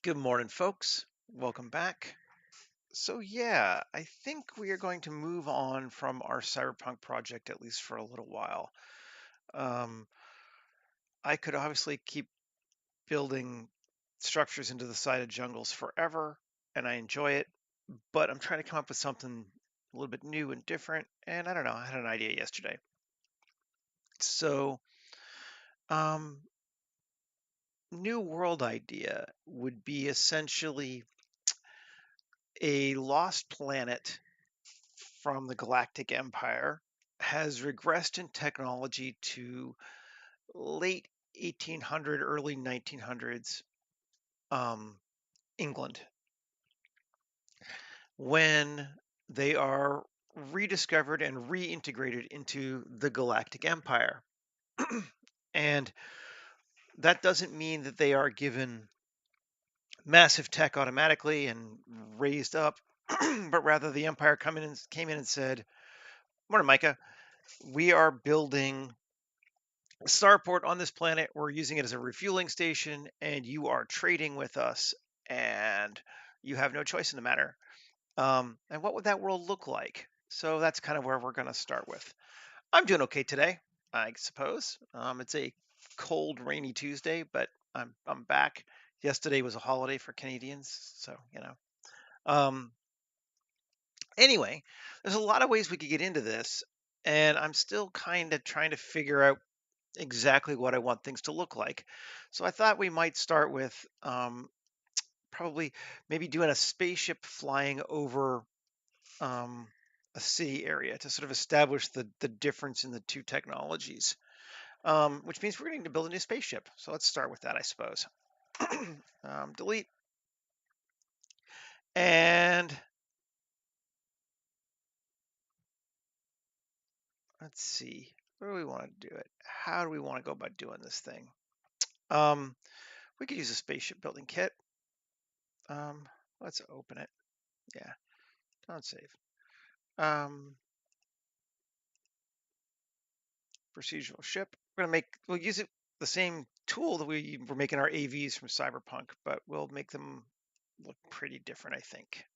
Good morning, folks. Welcome back. So, yeah, I think we are going to move on from our cyberpunk project at least for a little while. Um, I could obviously keep building structures into the side of jungles forever, and I enjoy it, but I'm trying to come up with something a little bit new and different. And I don't know, I had an idea yesterday. So, um, new world idea would be essentially a lost planet from the Galactic Empire has regressed in technology to late 1800, early 1900s um, England when they are rediscovered and reintegrated into the Galactic Empire. And that doesn't mean that they are given massive tech automatically and raised up, but rather the Empire came in and said, "Morning, Micah. We are building starport on this planet. We're using it as a refueling station, and you are trading with us, and you have no choice in the matter." And what would that world look like? So that's kind of where we're going to start with. I'm doing okay today, I suppose. It's a cold, rainy Tuesday, but I'm back. Yesterday was a holiday for Canadians, so you know. Um, anyway, there's a lot of ways we could get into this, and I'm still kind of trying to figure out exactly what I want things to look like. So I thought we might start with probably maybe doing a spaceship flying over um, a city area to sort of establish the difference in the two technologies, which means we're going to build a new spaceship. So let's start with that, I suppose. Delete. And let's see, where do we want to do it? How do we want to go about doing this thing? Um, we could use a spaceship building kit. Um, let's open it. Yeah, don't save. Um, Procedural ship. We'll use it the same tool that we were making our AVs from Cyberpunk, but we'll make them look pretty different, I think.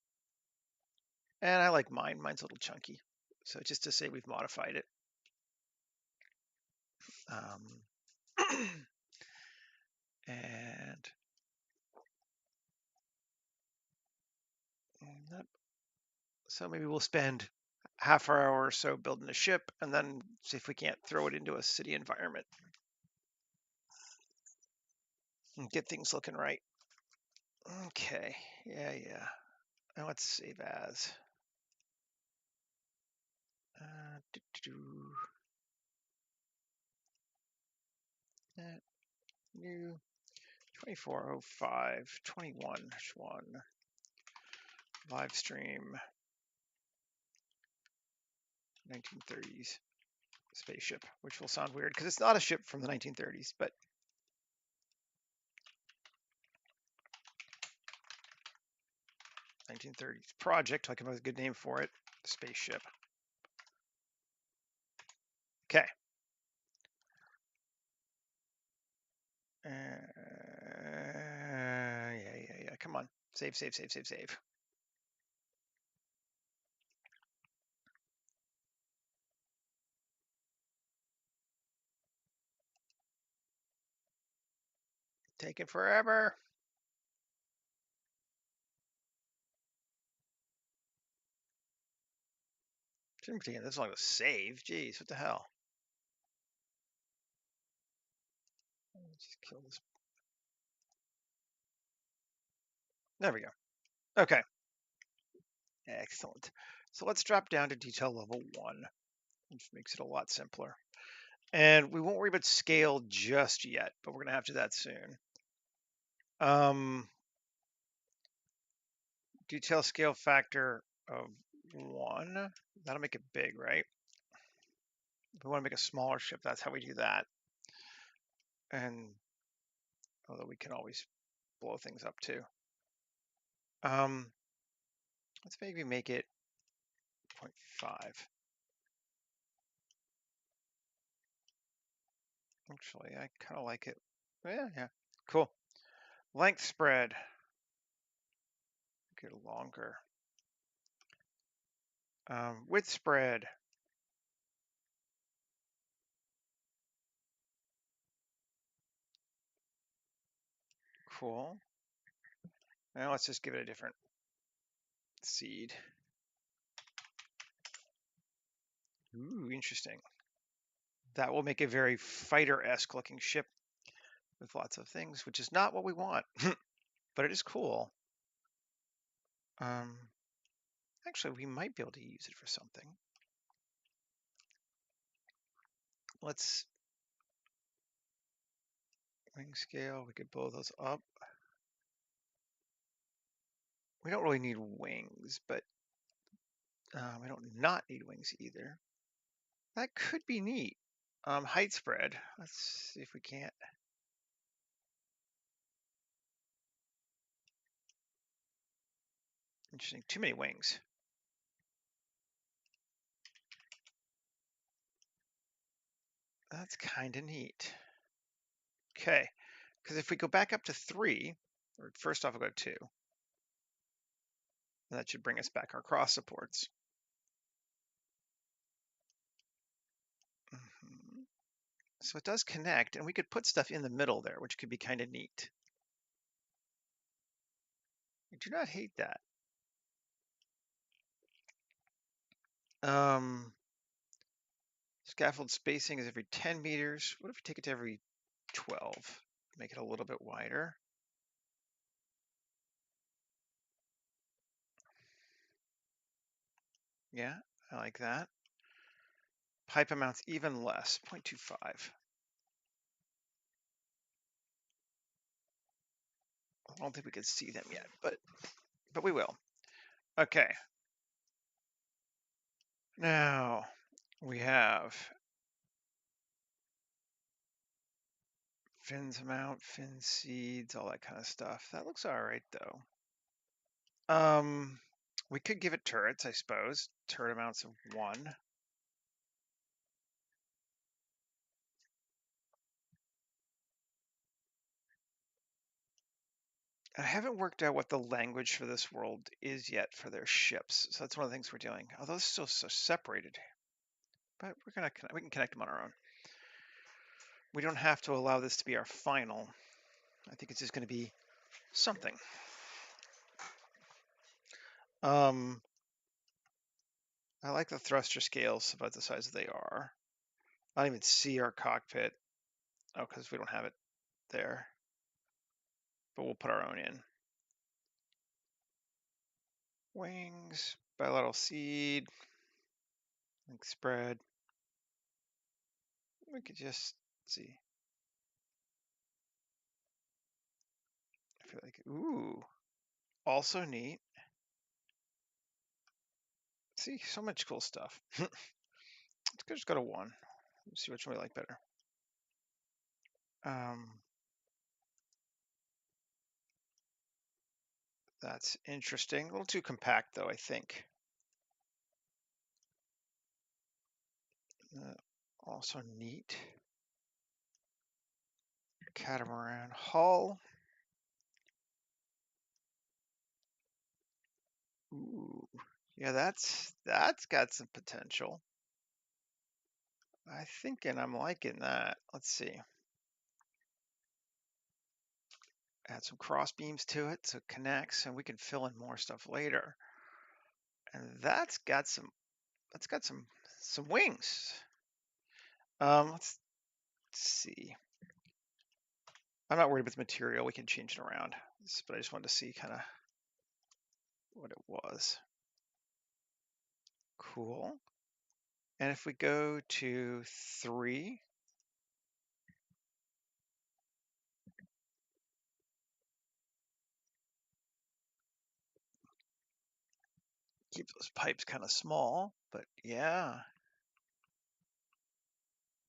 And I like mine. Mine's a little chunky. So just to say we've modified it. Um, and that, so maybe we'll spend half an hour or so building a ship and then see if we can't throw it into a city environment and get things looking right. Okay. Yeah. And let's save as. That new 2405 21-1 live stream 1930s spaceship, which will sound weird because it's not a ship from the 1930s, but 1930s project. I come up with a good name for it. Spaceship. Okay. Yeah. Come on. Save. Taking forever. Shouldn't be taking this long to save. Jeez, what the hell? Let's just kill this. There we go. Okay. Excellent. So let's drop down to detail level 1, which makes it a lot simpler. And we won't worry about scale just yet, but we're going to have to do that soon. Detail scale factor of 1. That'll make it big, right? If we want to make a smaller ship, that's how we do that. And although we can always blow things up too. Let's maybe make it 0.5. Actually, I kind of like it. Yeah. Cool. Length spread. make it longer. Width spread. Cool. Now let's just give it a different seed. Ooh, interesting. That will make a very fighter-esque looking ship with lots of things, which is not what we want, but it is cool. Actually, we might be able to use it for something. Let's wing scale. We could blow those up. We don't really need wings, but we don't not need wings either. That could be neat. Height spread. Let's see if we can't. Interesting. Too many wings. That's kind of neat. Okay, because if we go back up to 3, or first off, we'll go 2. And that should bring us back our cross supports. So it does connect, and we could put stuff in the middle there, which could be kind of neat. I do not hate that. Scaffold spacing is every 10 meters. What if we take it to every 12? Make it a little bit wider. Yeah, I like that. Pipe amounts even less, 0.25. I don't think we can see them yet, but we will. Okay. Now we have fins amount, fin seeds, all that kind of stuff. That looks all right though. We could give it turrets, I suppose. Turret amounts of 1. I haven't worked out what the language for this world is yet for their ships, so that's one of the things we're doing. Although it's still so separated, but we can connect them on our own. We don't have to allow this to be our final. I think it's just going to be something. I like the thruster scales about the size they are. I don't even see our cockpit. Oh, because we don't have it there. But we'll put our own in. Wings, bilateral seed, link spread. We could just see. I feel like, ooh, also neat. See, so much cool stuff. Let's just go to 1. Let's see which one we like better. That's interesting. A little too compact, though, I think. Also neat. Catamaran hull. Ooh, yeah, that's got some potential. I'm liking that. Let's see. Add some cross beams to it so it connects, and we can fill in more stuff later. And that's got some wings. Let's see. I'm not worried with material. We can change it around, but I just wanted to see kind of what it was. Cool. And if we go to 3, keep those pipes kind of small, but yeah,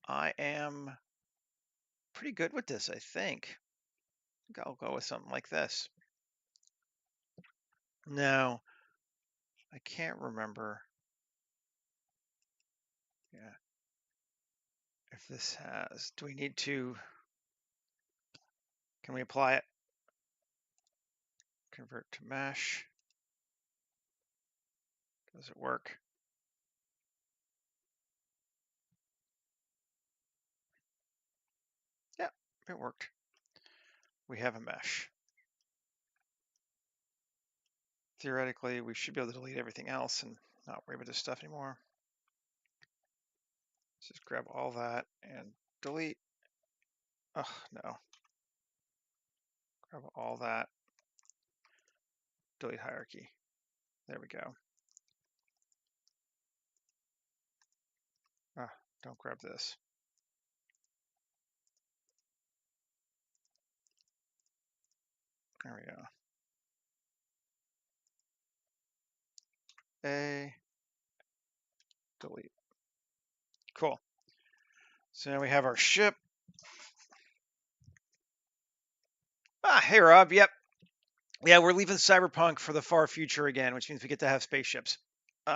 I am pretty good with this, I think. I'll go with something like this. Now, I can't remember. Yeah. If this has, do we need to, can we apply it? Convert to mesh. Does it work? Yeah, it worked. We have a mesh. Theoretically, we should be able to delete everything else and not worry about this stuff anymore. Let's just grab all that and delete. Oh, no. Grab all that. Delete hierarchy. There we go. Ah, don't grab this. There we go. A, delete. Cool. So now we have our ship. Ah, hey Rob. Yep. Yeah, we're leaving cyberpunk for the far future again, which means we get to have spaceships. We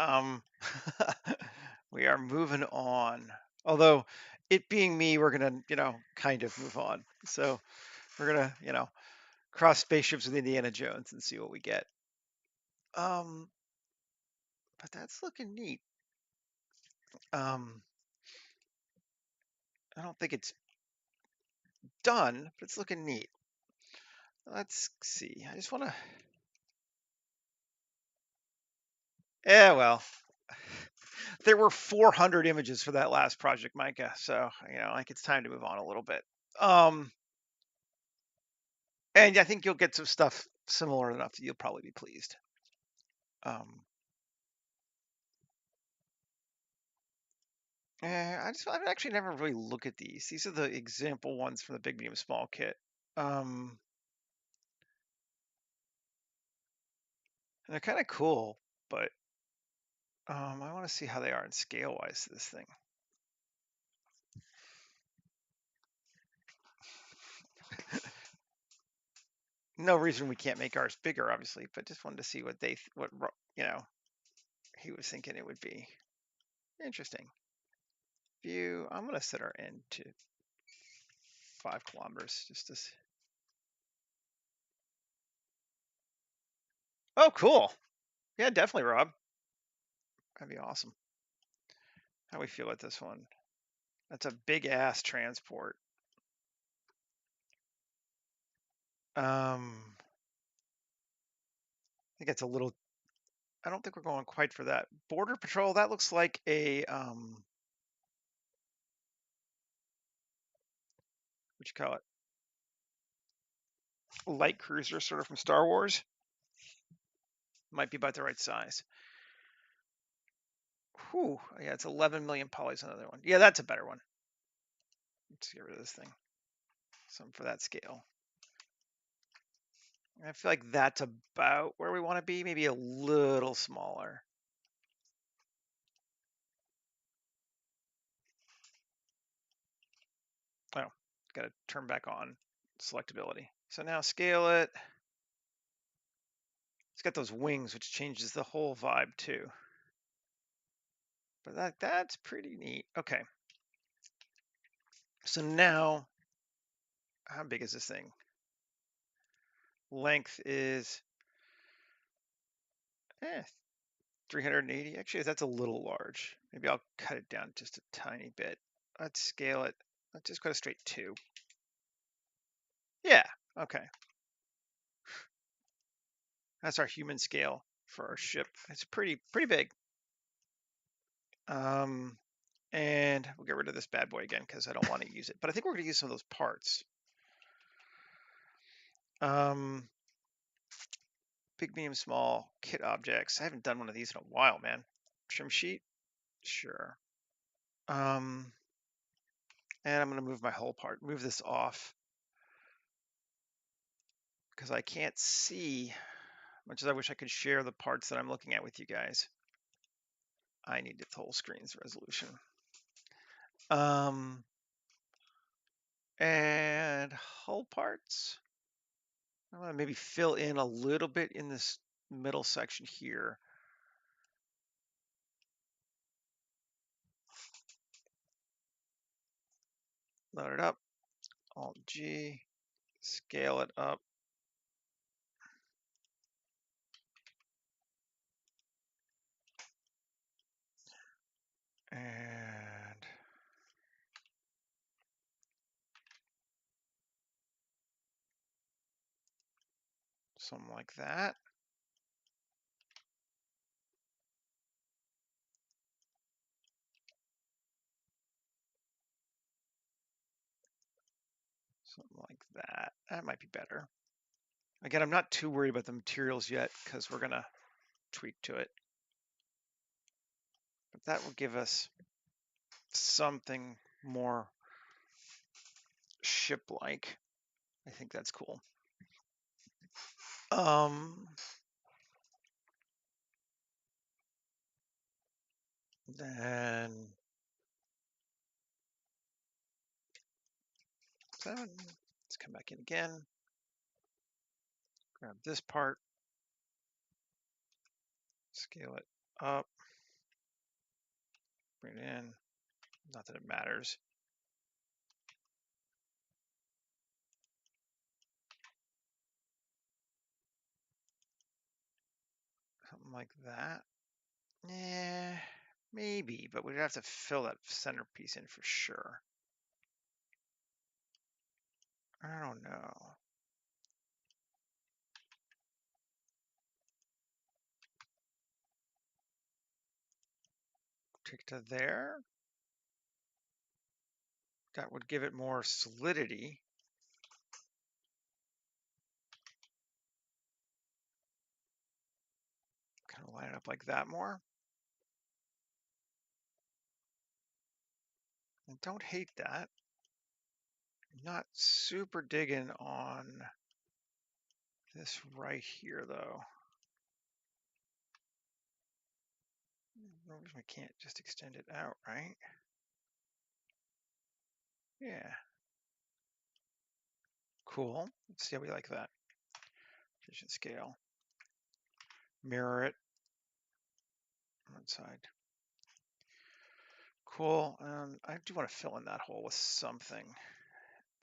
are moving on. Although, it being me, we're gonna, kind of move on. So we're gonna, cross spaceships with Indiana Jones and see what we get. Um, but that's looking neat. I don't think it's done, but it's looking neat. Let's see. I just want to. Yeah, well, there were 400 images for that last project, Micah. So like it's time to move on a little bit. And I think you'll get some stuff similar enough that you'll probably be pleased. I've actually never really looked at these. These are the example ones from the big, medium, small kit. And they're kind of cool, but I want to see how they are in scale wise to this thing. No reason we can't make ours bigger, obviously, but just wanted to see what he was thinking it would be. Interesting. View. I'm gonna set our end to 5 kilometers just to. Oh, cool. Yeah, definitely, Rob. That'd be awesome. How we feel at this one? That's a big ass transport. I think it's a little. I don't think we're going quite for that. Border Patrol. That looks like a what you call it? Light cruiser, sort of from Star Wars. Might be about the right size. Whew. Yeah, it's 11 million polys. Another one. Yeah, that's a better one. Let's get rid of this thing. Something for that scale. I feel like that's about where we want to be. Maybe a little smaller. Oh, got to turn back on selectability. So now scale it. It's got those wings, which changes the whole vibe too. But that's pretty neat. Okay. So now, how big is this thing? Length is 380. Actually, that's a little large. Maybe I'll cut it down just a tiny bit. Let's scale it. Let's just go to straight 2. Yeah, okay. That's our human scale for our ship. It's pretty big. And we'll get rid of this bad boy again because I don't want to use it. But I think we're going to use some of those parts. Big, medium, small, kit objects. I haven't done one of these in a while, man. Trim sheet? Sure. And I'm going to move my whole part, move this off because I can't see, much as I wish I could share the parts that I'm looking at with you guys. I need the whole screen's resolution. And hull parts. I want to maybe fill in a little bit in this middle section here. Load it up, Alt-G, scale it up. Something like that. Something like that. That might be better. Again, I'm not too worried about the materials yet because we're gonna tweak to it. But that will give us something more ship-like. I think that's cool. Then 7. Let's come back in again. Grab this part. Scale it up. Bring it in. Not that it matters. Something like that. Yeah, maybe, but we'd have to fill that centerpiece in for sure. I don't know. Take it to there. That would give it more solidity. Kind of line it up like that more. I don't hate that. Not super digging on this right here, though. We can't just extend it out, right? Yeah. Cool. Let's see how we like that. Efficient scale. Mirror it. One side. Cool. I do want to fill in that hole with something.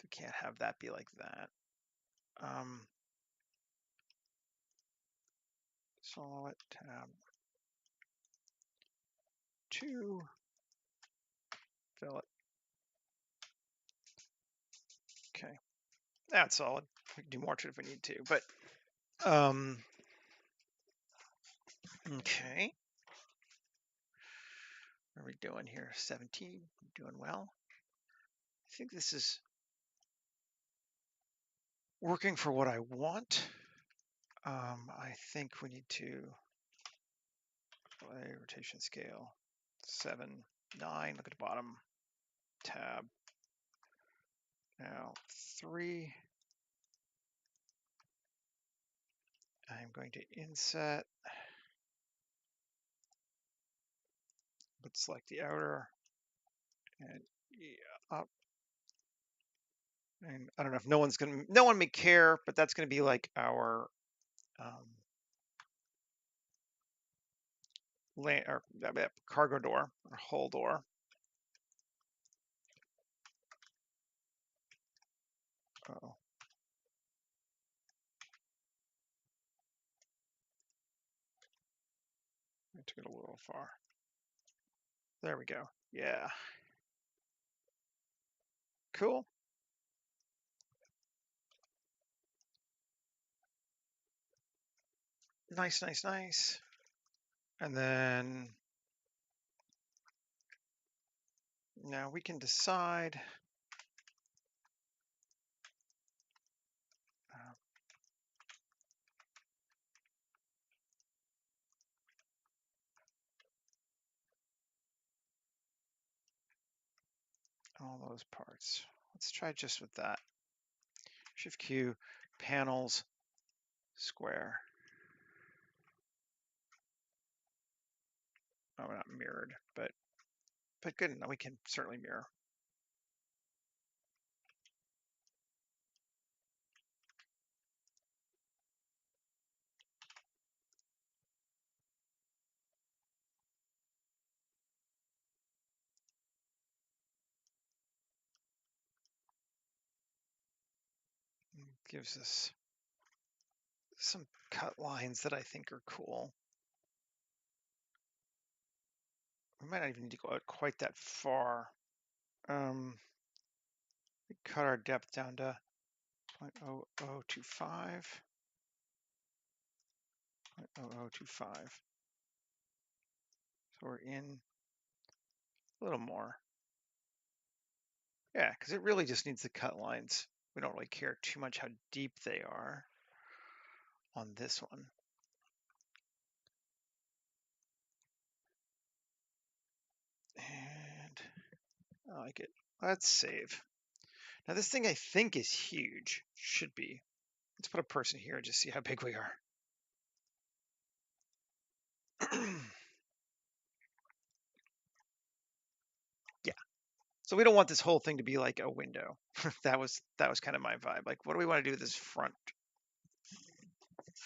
We can't have that be like that. Solid tab 2. Fill it. Okay. That's solid. We can do more to it if we need to, but okay. What are we doing here? 17. Doing well. I think this is working for what I want. I think we need to play rotation scale 7, 9. Look at the bottom tab. Now 3. I'm going to inset. But select the outer and up. And I don't know if no one may care, but that's going to be like our cargo door or hull door. Uh-oh. I took it a little far. There we go. Yeah. Cool. Nice, nice, nice. And then now we can decide all those parts. Let's try just with that. Shift Q, panels, square. Oh, not mirrored, but good enough. We can certainly mirror. Gives us some cut lines that I think are cool. We might not even need to go out quite that far. We cut our depth down to 0.0025. 0.0025. So we're in a little more. Yeah, because it really just needs the cut lines. We don't really care too much how deep they are on this one. And I like it. Let's save. Now this thing I think is huge. Should be. Let's put a person here and just see how big we are. Yeah. So we don't want this whole thing to be like a window. that was kind of my vibe. Like, what do we want to do with this front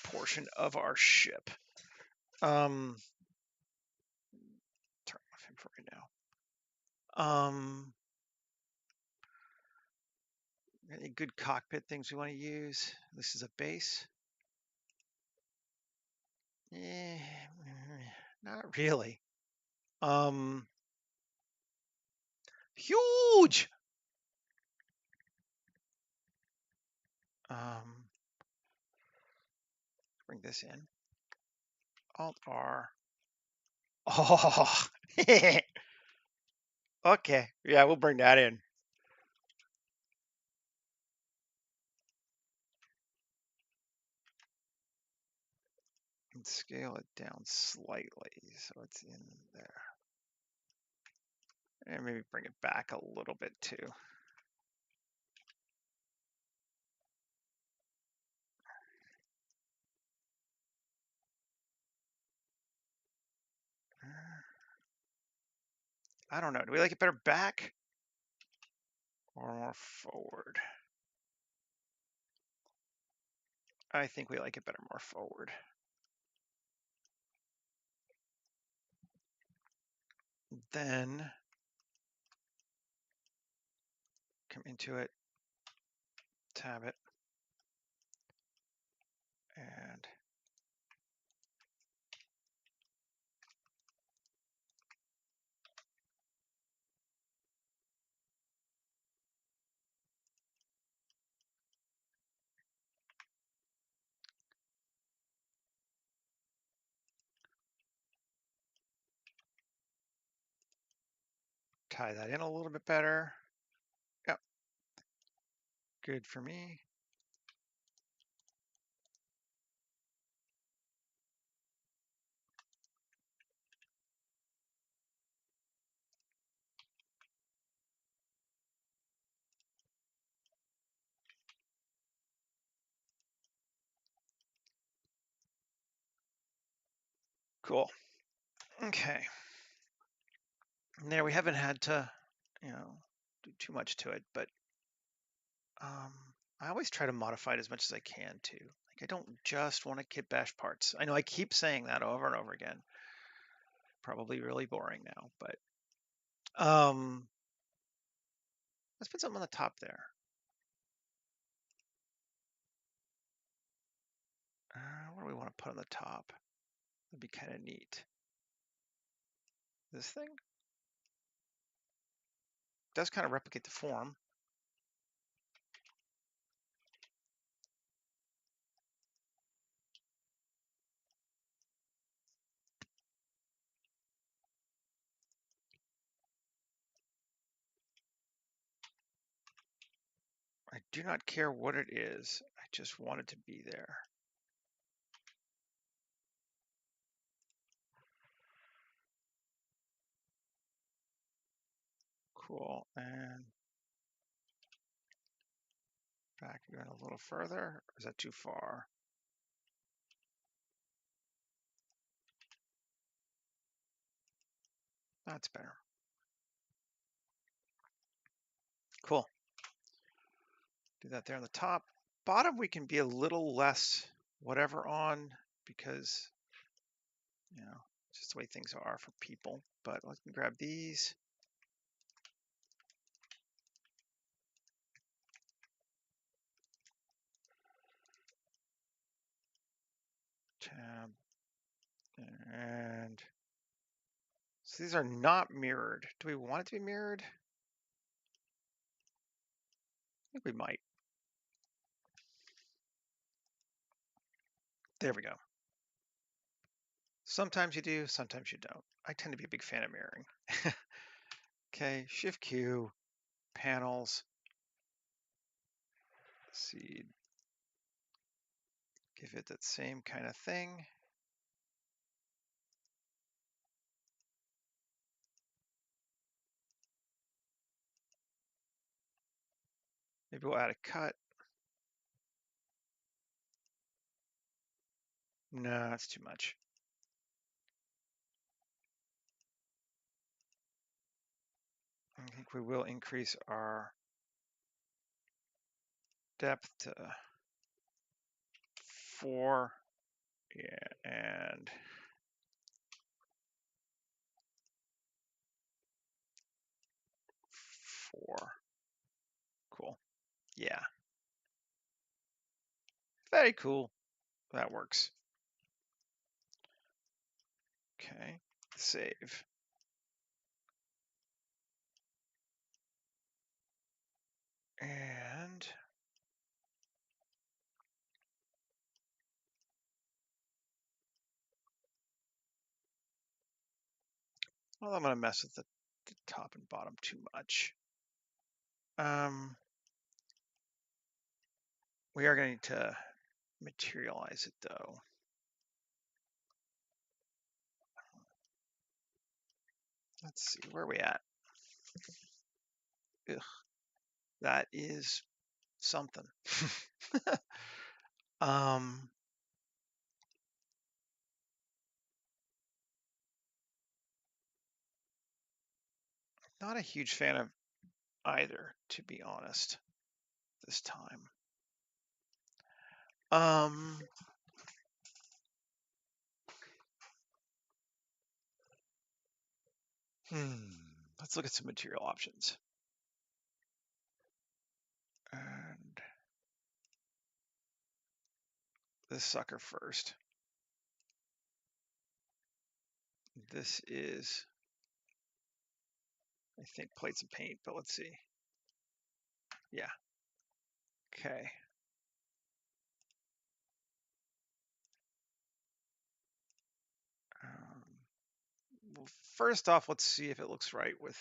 portion of our ship? Turn off him for right now. Any good cockpit things we want to use? This is a base. Eh, not really. Huge. Bring this in. Alt R. Oh, okay. Yeah, we'll bring that in. And scale it down slightly so it's in there. And maybe bring it back a little bit too. I don't know. Do we like it better back or more forward? I think we like it better more forward. Then come into it, tab it, and tie that in a little bit better. Yep. Good for me. Cool. Okay. And there we haven't had to, do too much to it, but I always try to modify it as much as I can too. Like I don't just want to kit bash parts. I know I keep saying that over and over again. Probably really boring now, but let's put something on the top there. What do we want to put on the top? That'd be kind of neat. This thing does kind of replicate the form. I do not care what it is. I just want it to be there. Cool. And back again a little further. Or is that too far? That's better. Cool. Do that there on the top. Bottom, we can be a little less whatever on because, just the way things are for people. But let me grab these. Tab. And so these are not mirrored. Do we want it to be mirrored? I think we might. There we go. Sometimes you do, sometimes you don't. I tend to be a big fan of mirroring. Okay, Shift Q, panels, seed, give it that same kind of thing. Maybe we'll add a cut. No, that's too much. I think we will increase our depth to 4, yeah, and 4. Cool. Yeah. Very cool. That works. Okay. Save. And well, I'm going to mess with the top and bottom too much. We are going to materialize it though. Let's see, where are we at? Ugh, that is something. um, Not a huge fan of either, to be honest, this time. Let's look at some material options. And this sucker first. This is, I think, plates and paint, but let's see. Yeah. Okay. Well, first off, let's see if it looks right with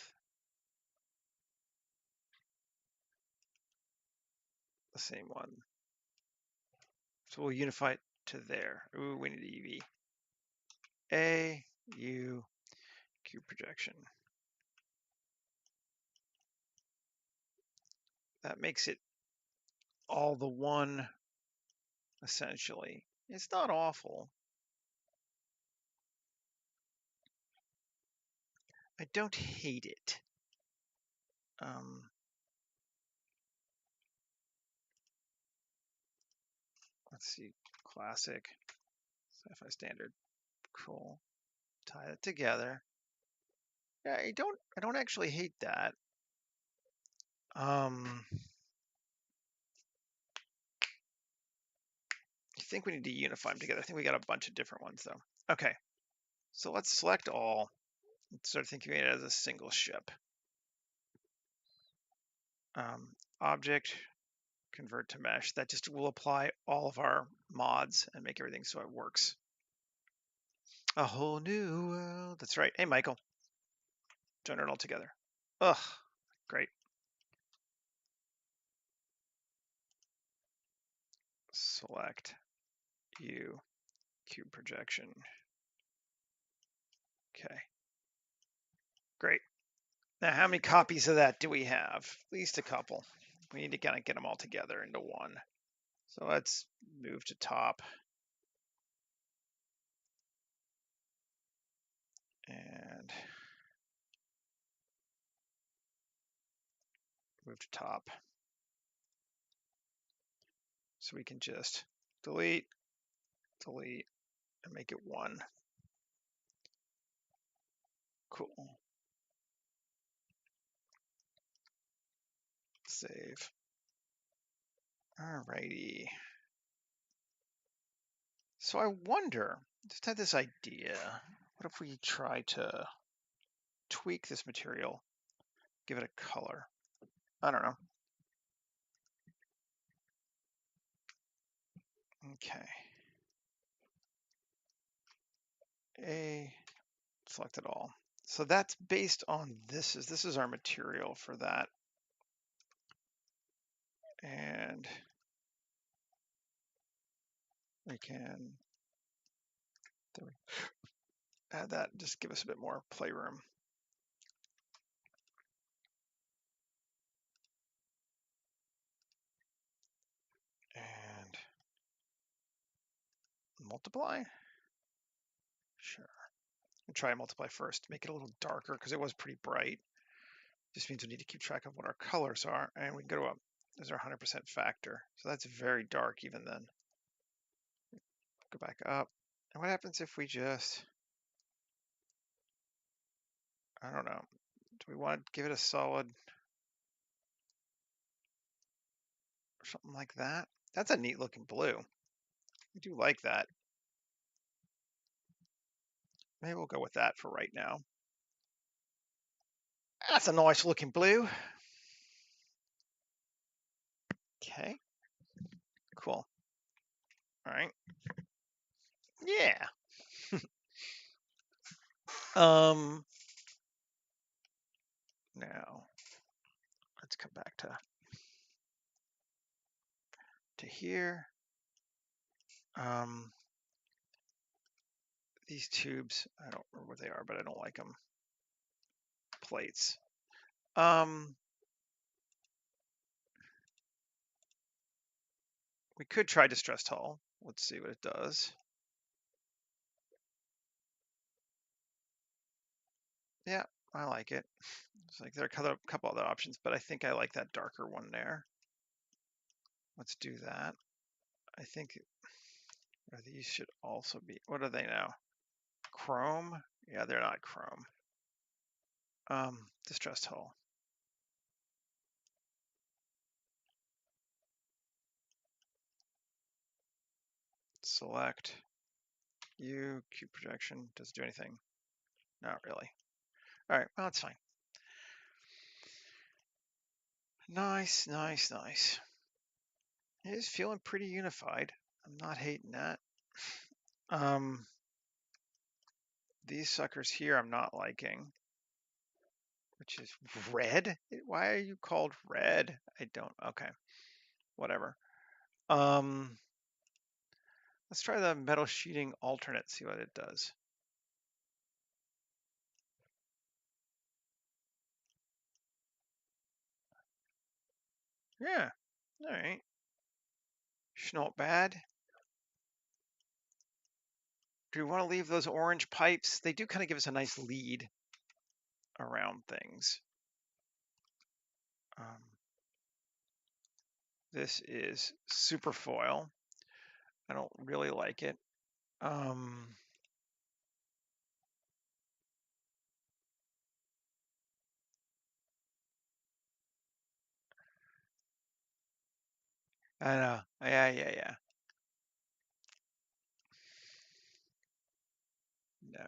the same one. So we'll unify it to there. Ooh, we need a UV. A, U, cube projection. That makes it all the one, essentially. It's not awful. I don't hate it. Let's see, classic, sci-fi standard, cool. Tie it together. Yeah, I don't actually hate that. I think we need to unify them together. I think we got a bunch of different ones though. Okay, so let's select all and start thinking of it as a single ship. Object, convert to mesh. That just will apply all of our mods and make everything so it works. A whole new world. That's right. Hey, Michael. Join it all together. Ugh, great. Select U, cube projection. Okay, great. Now, how many copies of that do we have? At least a couple. We need to kind of get them all together into one. So let's move to top. And move to top. So we can just delete, delete, and make it one. Cool. Save. Alrighty. So I wonder, just had this idea, what if we try to tweak this material, give it a color? I don't know. Okay. A, select it all. So that's based on this is our material for that. And we can add that, just give us a bit more playroom. And multiply. Sure. We'll try multiply first, make it a little darker because it was pretty bright. Just means we need to keep track of what our colors are, and we can go to there's our 100% factor. So that's very dark even then. Go back up. And what happens if we just, I don't know, do we want to give it a solid, something like that? That's a neat looking blue. I do like that. Maybe we'll go with that for right now. That's a nice looking blue. Okay, cool. All right. Yeah. Now let's come back to here. These tubes, I don't remember what they are, but I don't like them. Plates. We could try distressed hull. Let's see what it does. Yeah, I like it. It's like there are a couple other options, but I think I like that darker one there. Let's do that. I think these should also be, what are they now? Chrome? Yeah, they're not chrome. Distressed hull. Select you, cube projection. Does it do anything? Not really. All right, well, it's fine. Nice, nice, nice. It is feeling pretty unified. I'm not hating that. These suckers here I'm not liking, which is red. Why are you called red? I don't, okay, whatever. Let's try the metal sheeting alternate, see what it does. Yeah, all right. Not bad. Do we want to leave those orange pipes? They do kind of give us a nice lead around things. This is super foil. I don't really like it. I know. Yeah. No.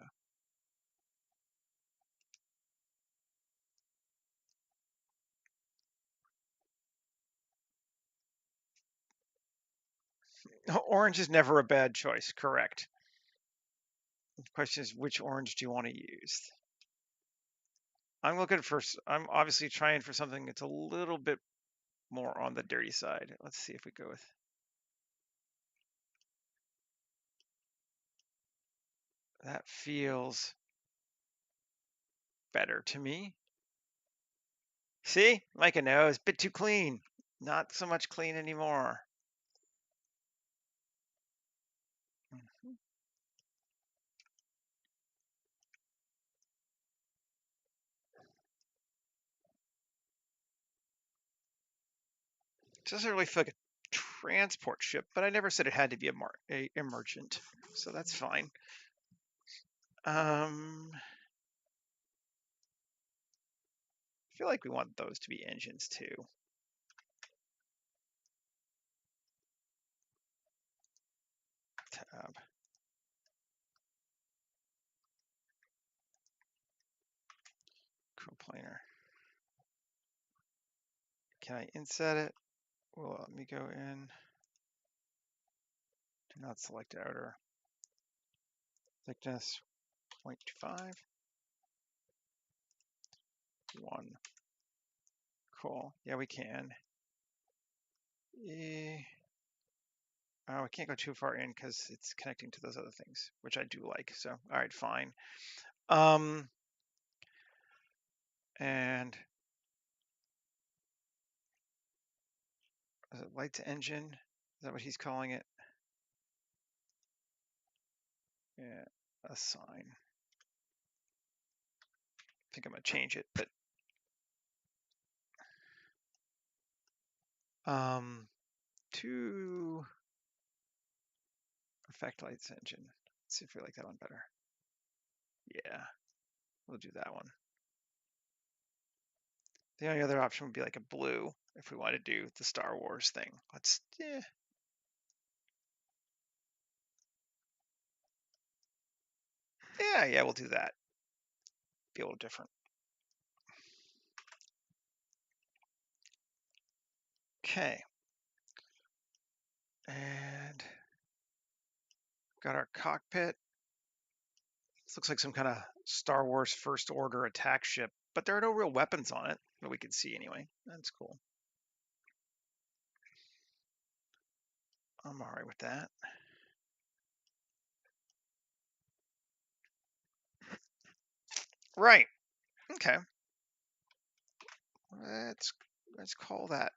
Orange is never a bad choice, correct. The question is, which orange do you want to use? I'm obviously trying for something that's a little bit more on the dirty side. Let's see if we go with. That feels better to me. See, like a nose, a bit too clean. Not so much clean anymore. Mhm. It doesn't really feel like a transport ship, but I never said it had to be a merchant, so that's fine. I feel like we want those to be engines too. Tab. Coplanar. Can I inset it? Well, let me go in. Do not select outer thickness. 0.25. 1. Cool. Yeah, we can. Oh, I can't go too far in because it's connecting to those other things, which I do like. So, all right, fine. And is it lights engine? Is that what he's calling it? Yeah, assign. I think I'm gonna change it, but to effect lights engine. Let's see if we like that one better. Yeah, we'll do that one. The only other option would be like a blue if we want to do the Star Wars thing. Let's, yeah, we'll do that. Be a little different. Okay. And got our cockpit. This looks like some kind of Star Wars First Order attack ship, but there are no real weapons on it that we can see anyway. That's cool. I'm all right with that. Right. Okay. Let's call that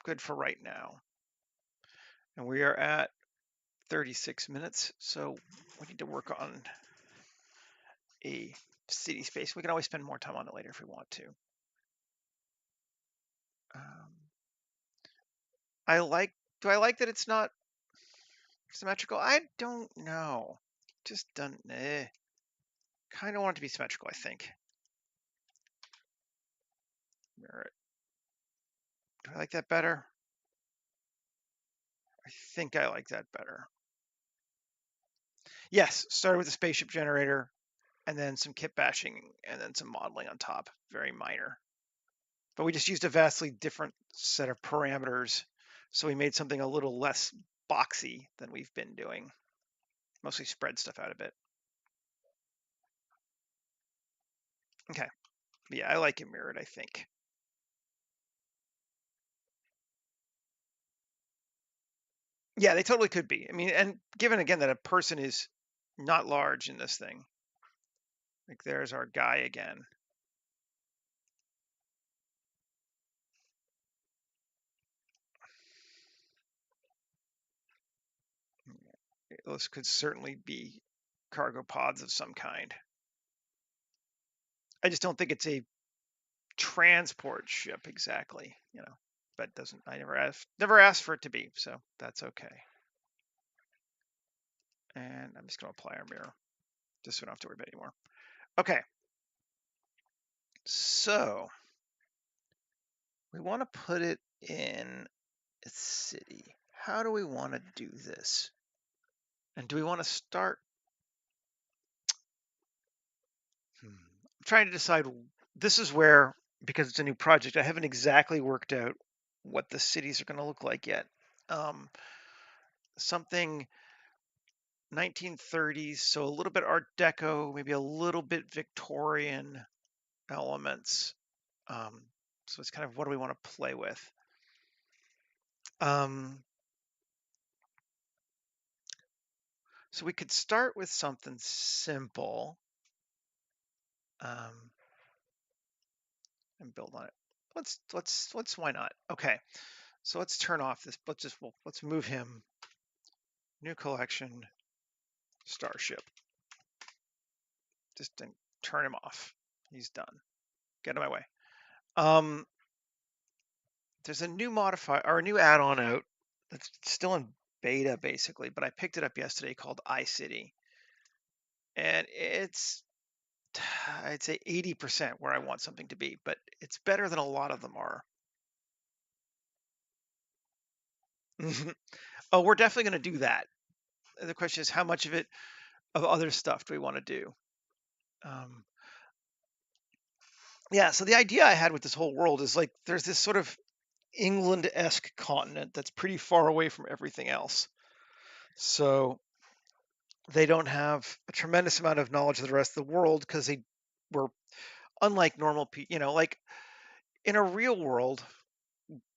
good for right now. And we are at 36 minutes, so we need to work on a city space. We can always spend more time on it later if we want to. Do I like that it's not symmetrical? I don't know. Just done. Kind of want it to be symmetrical, I think. Mirror it. Do I like that better? I think I like that better. Yes, started with a spaceship generator and then some kit bashing and then some modeling on top. Very minor. But we just used a vastly different set of parameters. So we made something a little less boxy than we've been doing. Mostly spread stuff out a bit. Okay. Yeah, I like it mirrored, I think. Yeah, they totally could be. I mean, and given again that a person is not large in this thing, like there's our guy again. Those could certainly be cargo pods of some kind. I just don't think it's a transport ship exactly, but doesn't, I never asked for it to be, so that's okay. And I'm just going to apply our mirror just so we don't have to worry about it anymore. Okay. So we want to put it in a city. How do we want to do this? And do we want to start? I'm trying to decide. This is where, because it's a new project, I haven't exactly worked out what the cities are going to look like yet. Something 1930s, so a little bit Art Deco, maybe a little bit Victorian elements. So it's kind of what do we want to play with? So we could start with something simple and build on it. Let's why not? Okay, so let's turn off this. Let's move him. New collection, Starship. Just turn him off. He's done. Get out of my way. There's a new modifier or a new add-on out that's still in beta basically, but I picked it up yesterday called iCity, and it's I'd say 80% where I want something to be, but it's better than a lot of them are. Oh, we're definitely going to do that. The question is, how much of other stuff do we want to do? Yeah, so the idea I had with this whole world is like there's this sort of England-esque continent that's pretty far away from everything else. So They don't have a tremendous amount of knowledge of the rest of the world because they were unlike normal people. Like in a real world,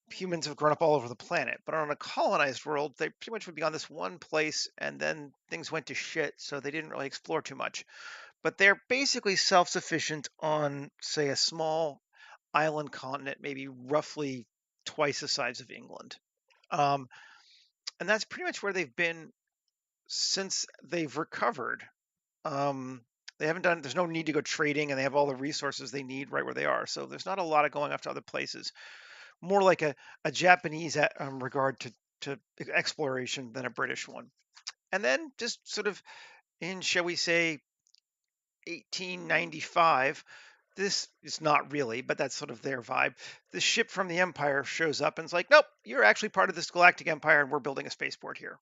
humans have grown up all over the planet, but on a colonized world, they pretty much would be on this one place and then things went to shit, so they didn't really explore too much. But they're basically self sufficient on, say, a small island continent, maybe roughly twice the size of England. Um, and that's pretty much where they've been since they've recovered. Um, they haven't done, there's no need to go trading, and they have all the resources they need right where they are. So there's not a lot of going off to other places. More like a Japanese regard to exploration than a British one. And then just sort of in, shall we say, 1895, this is not really, but that's sort of their vibe. The ship from the Empire shows up and it's like, nope, you're actually part of this galactic empire, and we're building a spaceport here.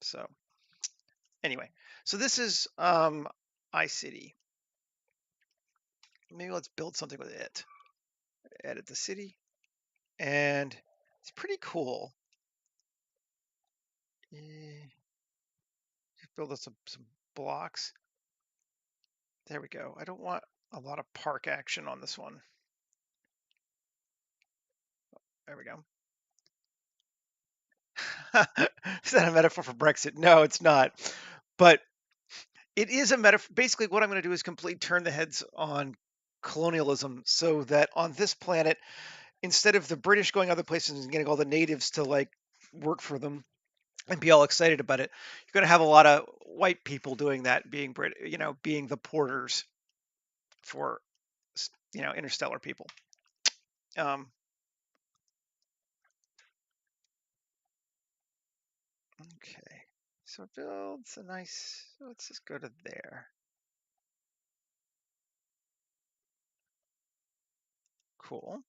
So anyway, so this is iCity. Maybe let's build something with it. Edit the city, and it's pretty cool. Build us some blocks. There we go. I don't want a lot of park action on this one. There we go. Is that a metaphor for Brexit? No, it's not. But it is a metaphor. Basically, what I'm going to do is completely turn the heads on colonialism so that on this planet, instead of the British going other places and getting all the natives to like work for them and be all excited about it, you're going to have a lot of white people doing that, being being the porters for interstellar people. Um, okay, so it builds a nice. Let's just go to there. Cool.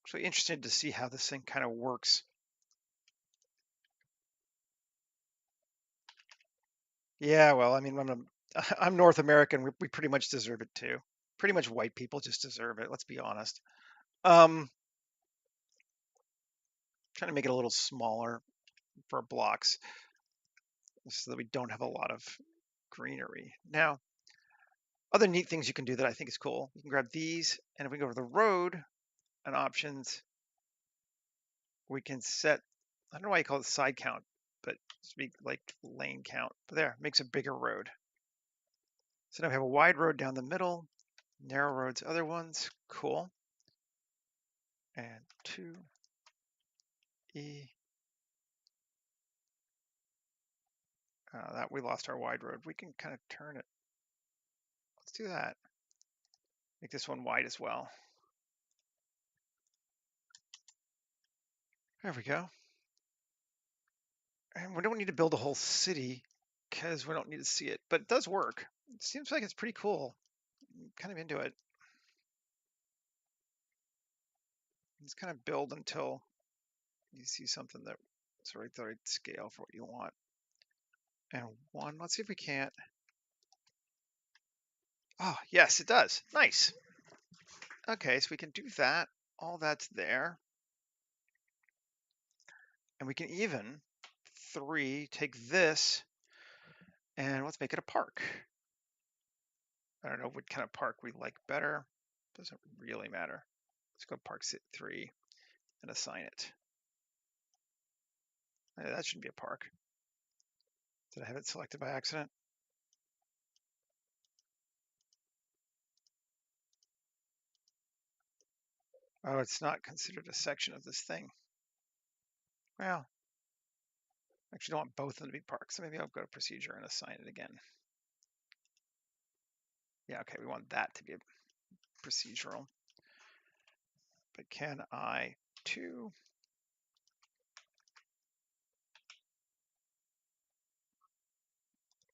Actually, interested to see how this thing kind of works. Yeah, well, I mean, I'm North American. We pretty much deserve it too. Pretty much white people just deserve it. Let's be honest. Um, Trying to make it a little smaller for blocks so that we don't have a lot of greenery. Now, other neat things you can do that I think is cool. You can grab these, and if we go to the road and options, we can set, I don't know why you call it side count, but speak like lane count. But there, makes a bigger road. So now we have a wide road down the middle, narrow roads, other ones. Cool. And 2E. That we lost our wide road. We can kind of turn it. Let's do that. Make this one wide as well. There we go. And we don't need to build a whole city because we don't need to see it, but it does work. It seems like it's pretty cool. I'm kind of into it. Just kind of build until you see something that's the right scale for what you want. And one, let's see if we can't. Oh, yes, it does. Nice. Okay, so we can do that. All that's there. And we can even, 3, take this, and let's make it a park. I don't know what kind of park we like better. Doesn't really matter. Let's go park sit 3 and assign it. That shouldn't be a park. Did I have it selected by accident? Oh, it's not considered a section of this thing. Well, I actually don't want both of them to be parks, so maybe I'll go to procedure and assign it again. Yeah, okay, we want that to be a procedural. But can I 2?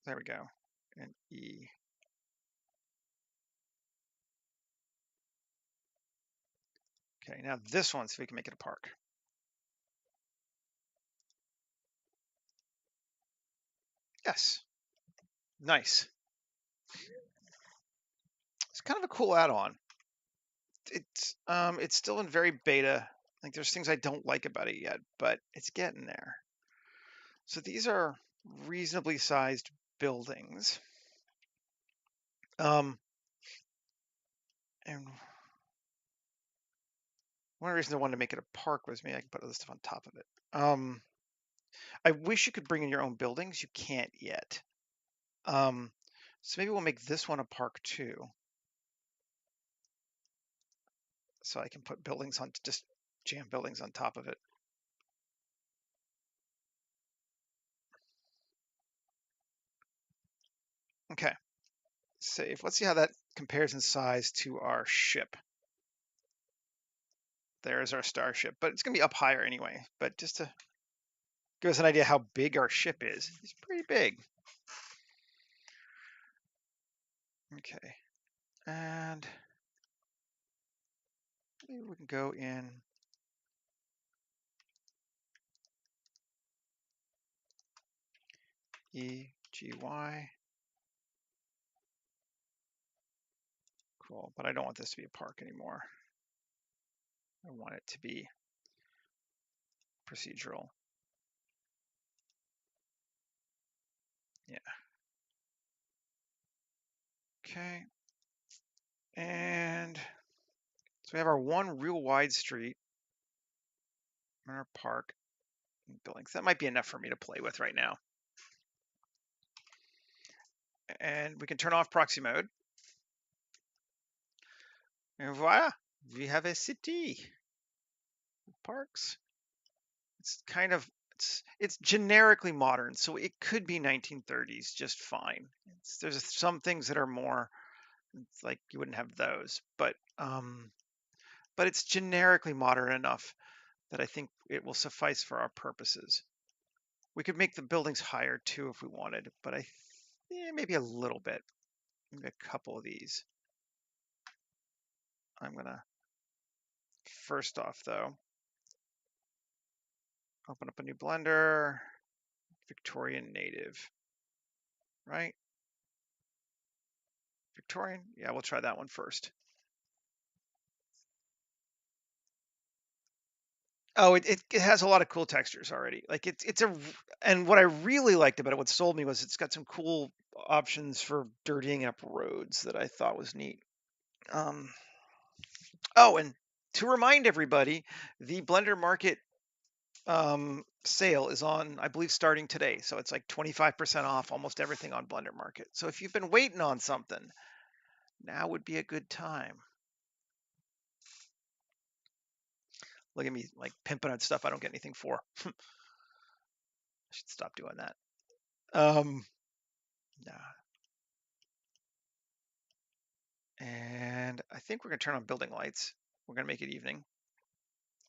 There we go. And E. Okay, now this one, so we can make it a park. Yes. Nice. It's kind of a cool add-on. It's still in very beta. Like there's things I don't like about it yet, but it's getting there. So these are reasonably sized buildings. And one reason I wanted to make it a park was maybe I can put other stuff on top of it. I wish you could bring in your own buildings. You can't yet. So maybe we'll make this one a park too. So I can put buildings on, just jam buildings on top of it. Okay, save. Let's see how that compares in size to our ship. There's our starship, but it's gonna be up higher anyway. But just to give us an idea how big our ship is, it's pretty big. Okay, and maybe we can go in EGY. Cool, but I don't want this to be a park anymore. I want it to be procedural. Yeah. Okay. And so we have our one real wide street in our park and buildings. That might be enough for me to play with right now. And we can turn off proxy mode. And voila, we have a city. Parks. It's kind of, it's generically modern, so it could be 1930s just fine. There's some things that are more, it's like you wouldn't have those, but it's generically modern enough that I think it will suffice for our purposes. We could make the buildings higher too if we wanted, but maybe a little bit. Maybe a couple of these. I'm gonna, first off though, open up a new Blender, Victorian native, right? Victorian, yeah, we'll try that one first. Oh, it has a lot of cool textures already. Like and what I really liked about it, what sold me was it's got some cool options for dirtying up roads that I thought was neat. Oh, and to remind everybody, the Blender Market sale is on, I believe, starting today. So it's like 25% off almost everything on Blender Market. So if you've been waiting on something, now would be a good time. Look at me like pimping out stuff I don't get anything for. I should stop doing that. Yeah. And I think we're gonna turn on building lights. We're gonna make it evening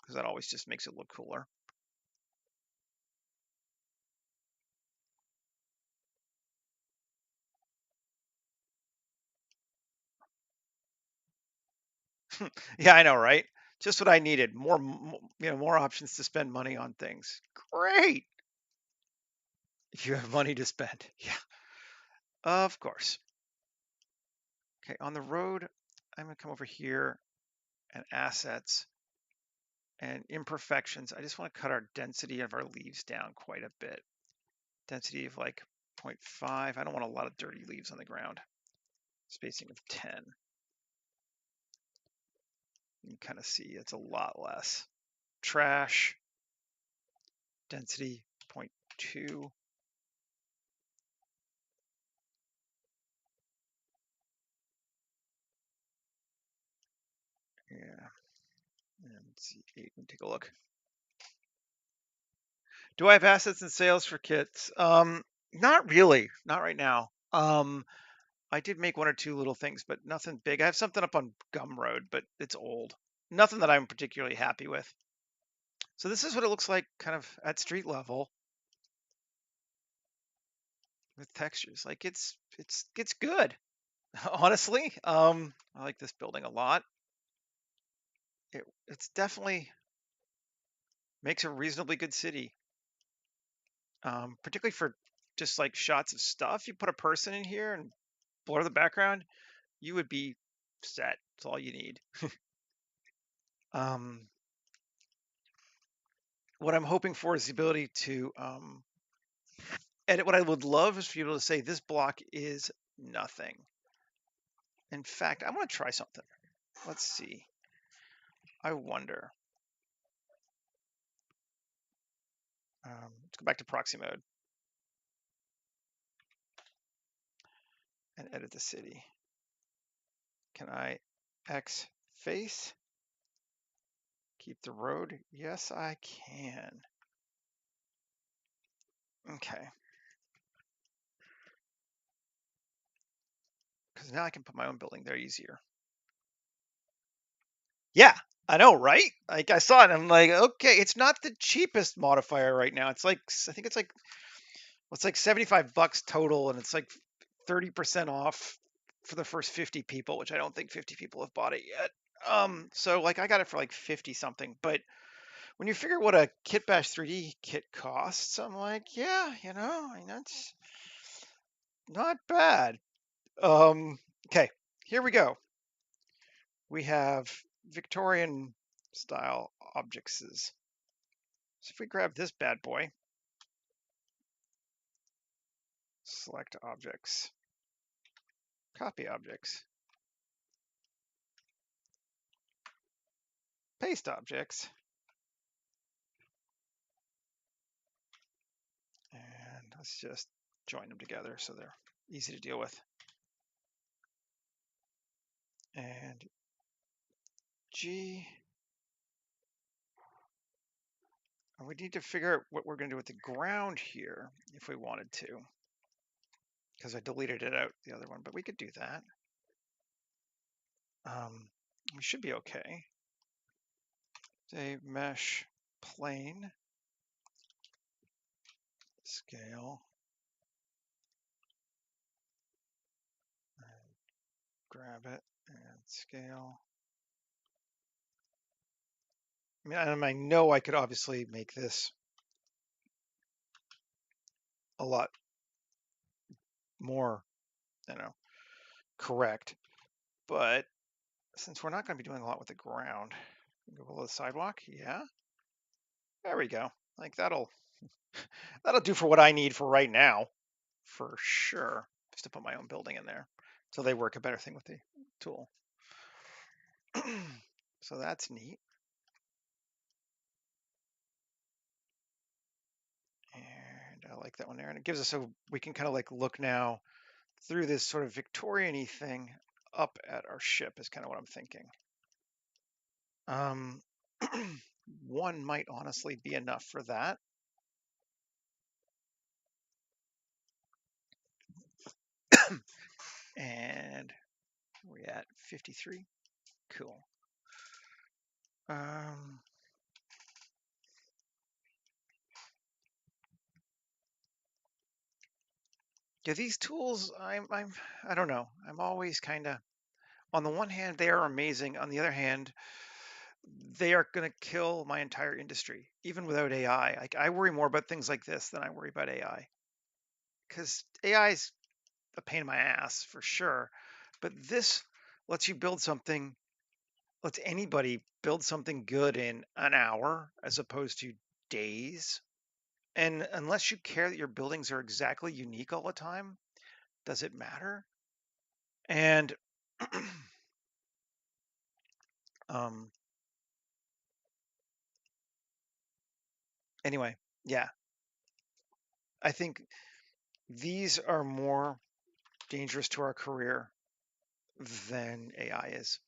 because that always just makes it look cooler. Yeah, I know, right? Just what I needed. More options to spend money on things. Great. If you have money to spend. Yeah, of course. Okay, on the road, I'm gonna come over here and assets and imperfections. I just want to cut our density of our leaves down quite a bit. Density of like 0.5. I don't want a lot of dirty leaves on the ground. Spacing of 10. You can kind of see it's a lot less. Trash, density 0.2. Yeah, and see, 8, and take a look. Do I have assets and sales for kits? Not really, not right now. I did make one or two little things, but nothing big. I have something up on Gumroad, but it's old. Nothing that I'm particularly happy with. So this is what it looks like kind of at street level with textures. Like it's good. Honestly, I like this building a lot. It's definitely makes a reasonably good city. Particularly for just like shots of stuff. You put a person in here and blur the background, you would be set. That's all you need. um, what I'm hoping for is the ability to And what I would love is for you to say this block is nothing. In fact, I want to try something. Let's see. I wonder. Let's go back to proxy mode and edit the city. Can I X face? Keep the road? Yes, I can. Okay. Because now I can put my own building there easier. Yeah, I know, right? Like I saw it, and I'm like, okay, it's not the cheapest modifier right now. It's like I think it's like $75 total, and it's like 30% off for the first 50 people, which I don't think 50 people have bought it yet. So like I got it for like 50 something, but when you figure what a Kitbash 3D kit costs, I'm like, yeah, I mean, that's not bad. Okay, here we go. We have Victorian style objects. So if we grab this bad boy, select objects, copy objects, paste objects, and let's just join them together so they're easy to deal with. And G, and we need to figure out what we're going to do with the ground here if we wanted to, because I deleted it out the other one, but we could do that. We should be okay. Say mesh plane scale, and grab it and scale. I mean, I know I could obviously make this a lot more, correct, but since we're not going to be doing a lot with the ground, go below the sidewalk. Yeah, there we go. Like that'll do for what I need for right now, for sure. Just to put my own building in there, so they work a better thing with the tool. So that's neat. And I like that one there. And it gives us we can kind of like look now through this sort of Victorian-y thing up at our ship is kind of what I'm thinking. One might honestly be enough for that. And we're at 53. Cool. Yeah, these tools, I don't know. I'm always kind of, on the one hand, they are amazing. On the other hand, they are going to kill my entire industry, even without AI. Like I worry more about things like this than I worry about AI, because AI is a pain in my ass for sure. But this lets you build something, lets anybody build something good in an hour as opposed to days. And unless you care that your buildings are exactly unique all the time, does it matter? And um, anyway, yeah, I think these are more dangerous to our career than AI is.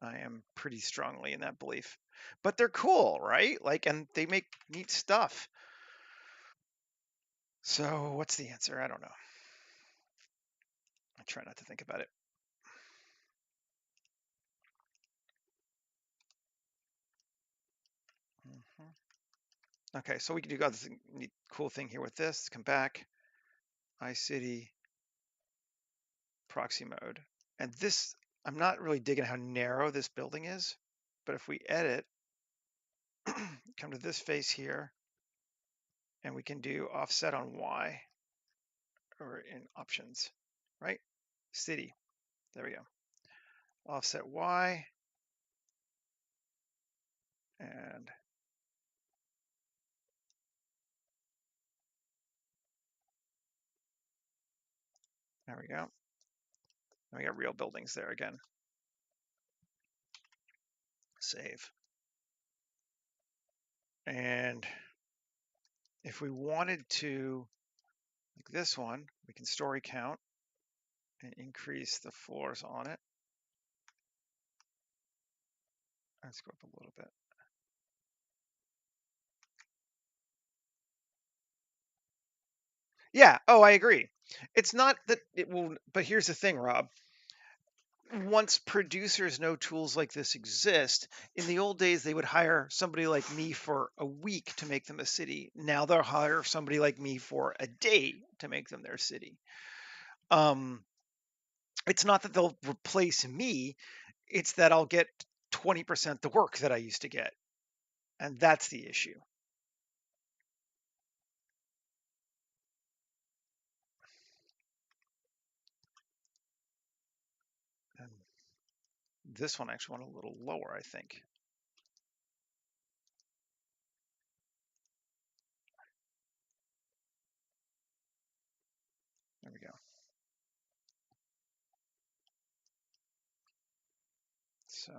I am pretty strongly in that belief. But they're cool, right? Like, and they make neat stuff. So what's the answer? I don't know. I try not to think about it. Okay, so we can do this neat, cool thing here with this. Come back, iCity, proxy mode. And this, I'm not really digging how narrow this building is, but if we edit, come to this face here, and we can do offset on Y, or in options, right? City, there we go. Offset Y, and There we go. And we got real buildings there again. Save. And if we wanted to, like this one, we can story count and increase the floors on it. Let's go up a little bit. Yeah. Oh, I agree. It's not that it will, but here's the thing, Rob. Once producers know tools like this exist, in the old days they would hire somebody like me for a week to make them a city. Now they'll hire somebody like me for a day to make them their city. Um, it's not that they'll replace me, it's that I'll get 20% the work that I used to get. And that's the issue. And this one actually went a little lower, I think. There we go. So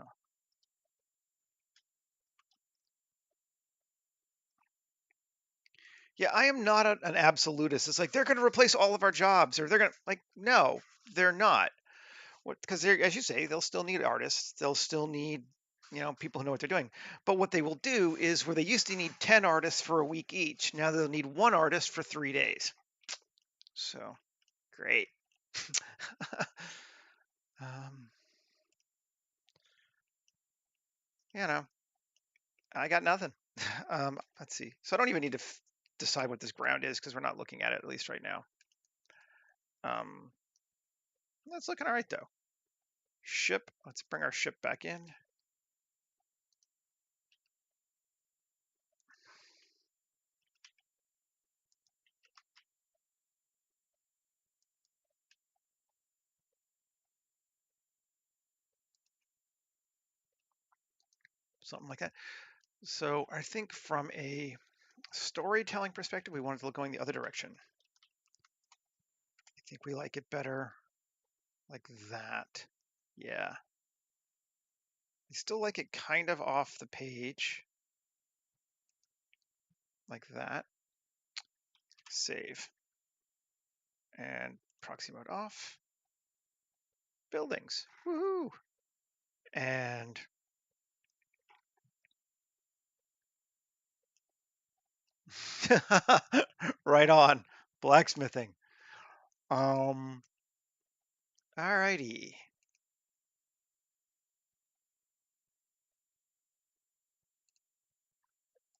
yeah, I am not an absolutist. It's like they're going to replace all of our jobs, or they're going to like no, they're not. What because they're as you say, they'll still need artists. They'll still need people who know what they're doing. But what they will do is where they used to need 10 artists for a week each, now they'll need one artist for 3 days. So great. um, you know, I got nothing. Let's see. So I don't even need to decide what this ground is because we're not looking at it least right now. That's looking all right though. Ship. Let's bring our ship back in. Something like that. So I think from a storytelling perspective, we wanted to look going the other direction. I think we like it better like that. Yeah. I still like it kind of off the page. Like that. Save. And proxy mode off. Buildings. Woohoo! And right on. Blacksmithing. Alrighty.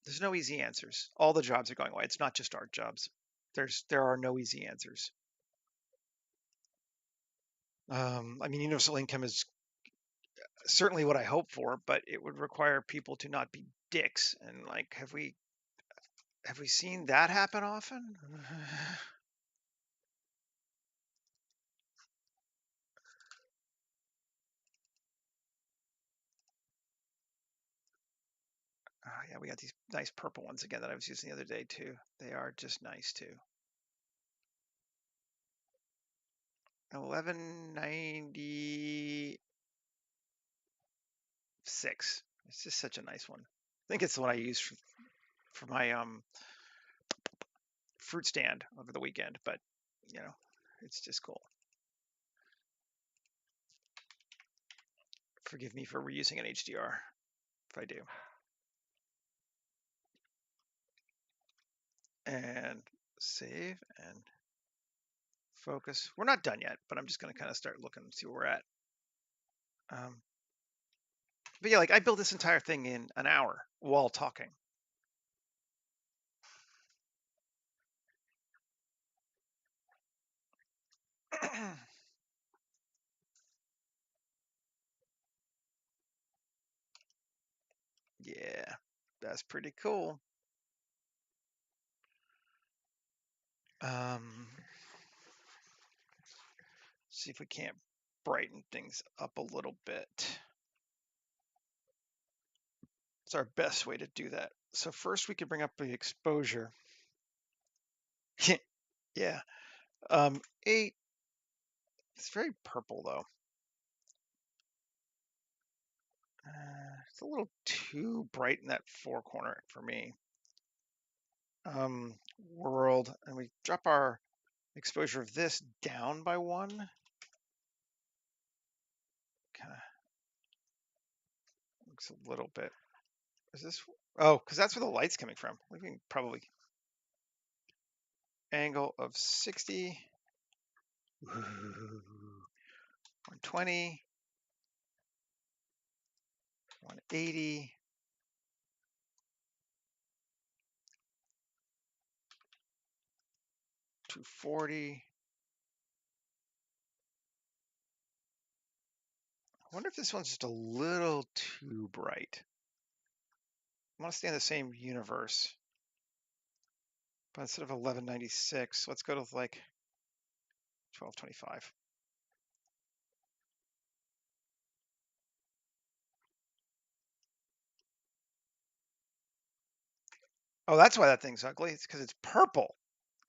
There's no easy answers. All the jobs are going away. It's not just art jobs. There are no easy answers. I mean, universal income is certainly what I hope for, but it would require people to not be dicks. And like, have we seen that happen often? Yeah, we got these nice purple ones again that I was using the other day too. They are just nice too. 1196. It's just such a nice one. I think it's the one I use for my fruit stand over the weekend, but it's just cool. Forgive me for reusing an HDR if I do. And save and focus. We're not done yet, but I'm just going to kind of start looking and see where we're at. But yeah, like I built this entire thing in an hour while talking. Yeah, that's pretty cool. See if we can't brighten things up a little bit. It's our best way to do that. So first we could bring up the exposure. Yeah. 8 It's very purple though. It's a little too bright in that four corner for me. World, and we drop our exposure of this down by 1. Kind of looks a little bit. Is this? Oh, because that's where the light's coming from. We can probably angle of 60, 120, 180. 240. I wonder if this one's just a little too bright. I want to stay in the same universe. But instead of 1196, let's go to like 1225. Oh, that's why that thing's ugly. It's because it's purple.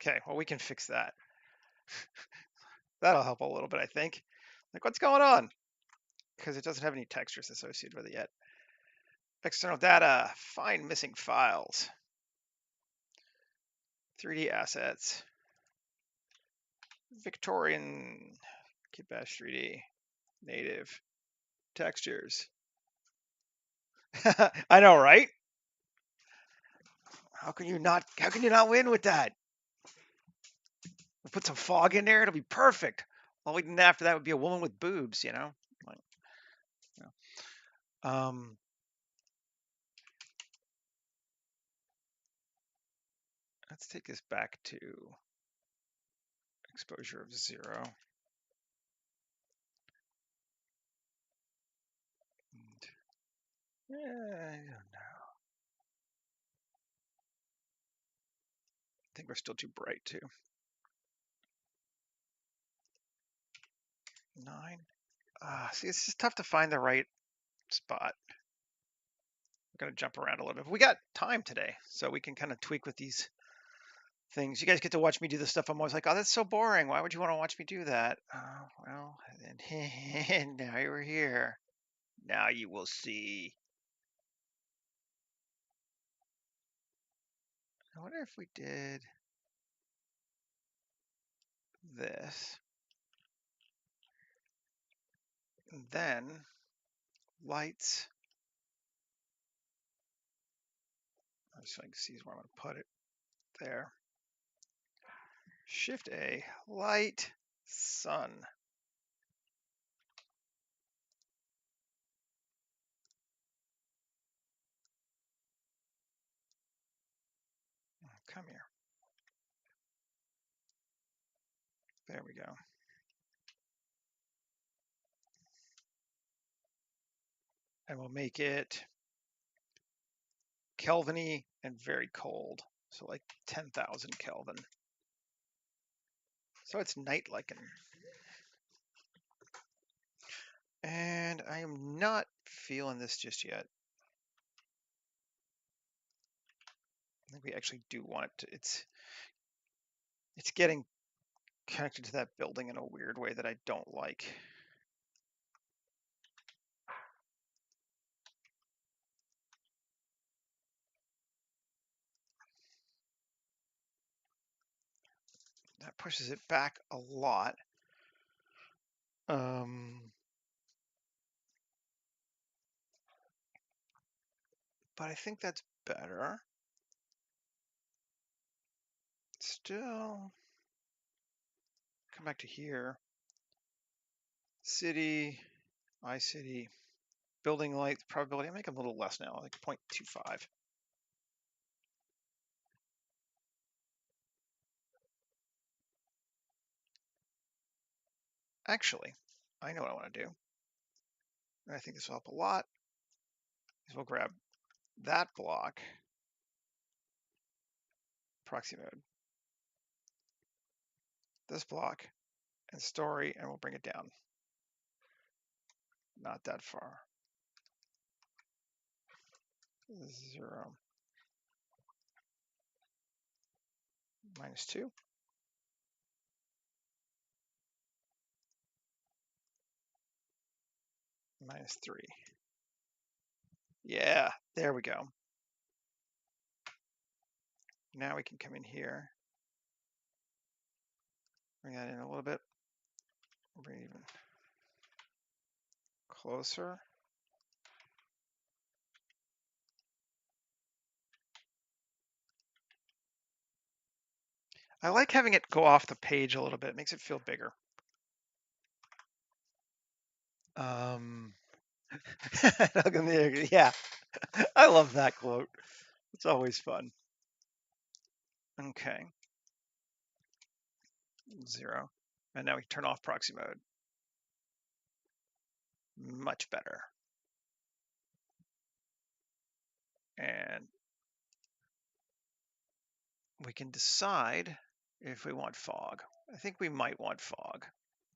Okay, well, we can fix that. That'll help a little bit, I think. Like, what's going on? Because it doesn't have any textures associated with it yet. External data, find missing files. 3D assets. Victorian, Kibash 3D, native, textures. I know, right? How can you not win with that? We'll put some fog in there, it'll be perfect. All we need after that would be a woman with boobs, you know? Like, you know. Let's take this back to exposure of 0. And, I don't know. I think we're still too bright too. 9. See, it's just tough to find the right spot. We're gonna jump around a little bit. But we got time today, so we can kind of tweak with these things. You guys get to watch me do the stuff I'm always like, oh, that's so boring. Why would you want to watch me do that? Oh, well, and now you're here. Now you will see. I wonder if we did this. And then lights. I just like to see where I'm going to put it. There. Shift A, light, sun. Come here. There we go. And we'll make it Kelvin-y and very cold. So like 10,000 Kelvin. So it's night-like. And I am not feeling this just yet. I think we actually do want it to, it's getting connected to that building in a weird way that I don't like. That pushes it back a lot. But I think that's better. Still, come back to here. City, iCity, building light probability. I make them a little less now, like 0.25. Actually, I know what I want to do. And I think this will help a lot. Is we'll grab that block, proxy mode, this block, and story, and we'll bring it down. Not that far. 0. -2. -3. Yeah, there we go. Now we can come in here, bring that in a little bit, bring it even closer. I like having it go off the page a little bit. It makes it feel bigger. Yeah, I love that quote. It's always fun. Okay, 0. And now we turn off proxy mode. Much better. And we can decide if we want fog. I think we might want fog.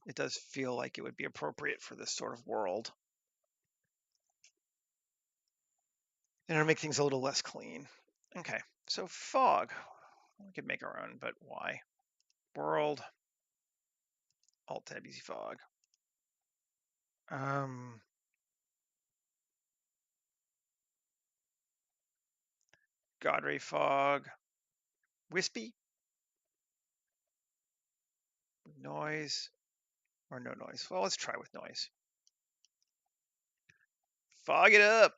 It does feel like it would be appropriate for this sort of world. And it'll make things a little less clean. Okay, so fog. We could make our own, but why? World, Alt-Tab, Easy Fog. God Ray Fog. Wispy. Noise. Or no noise. Well, let's try with noise. Fog it up.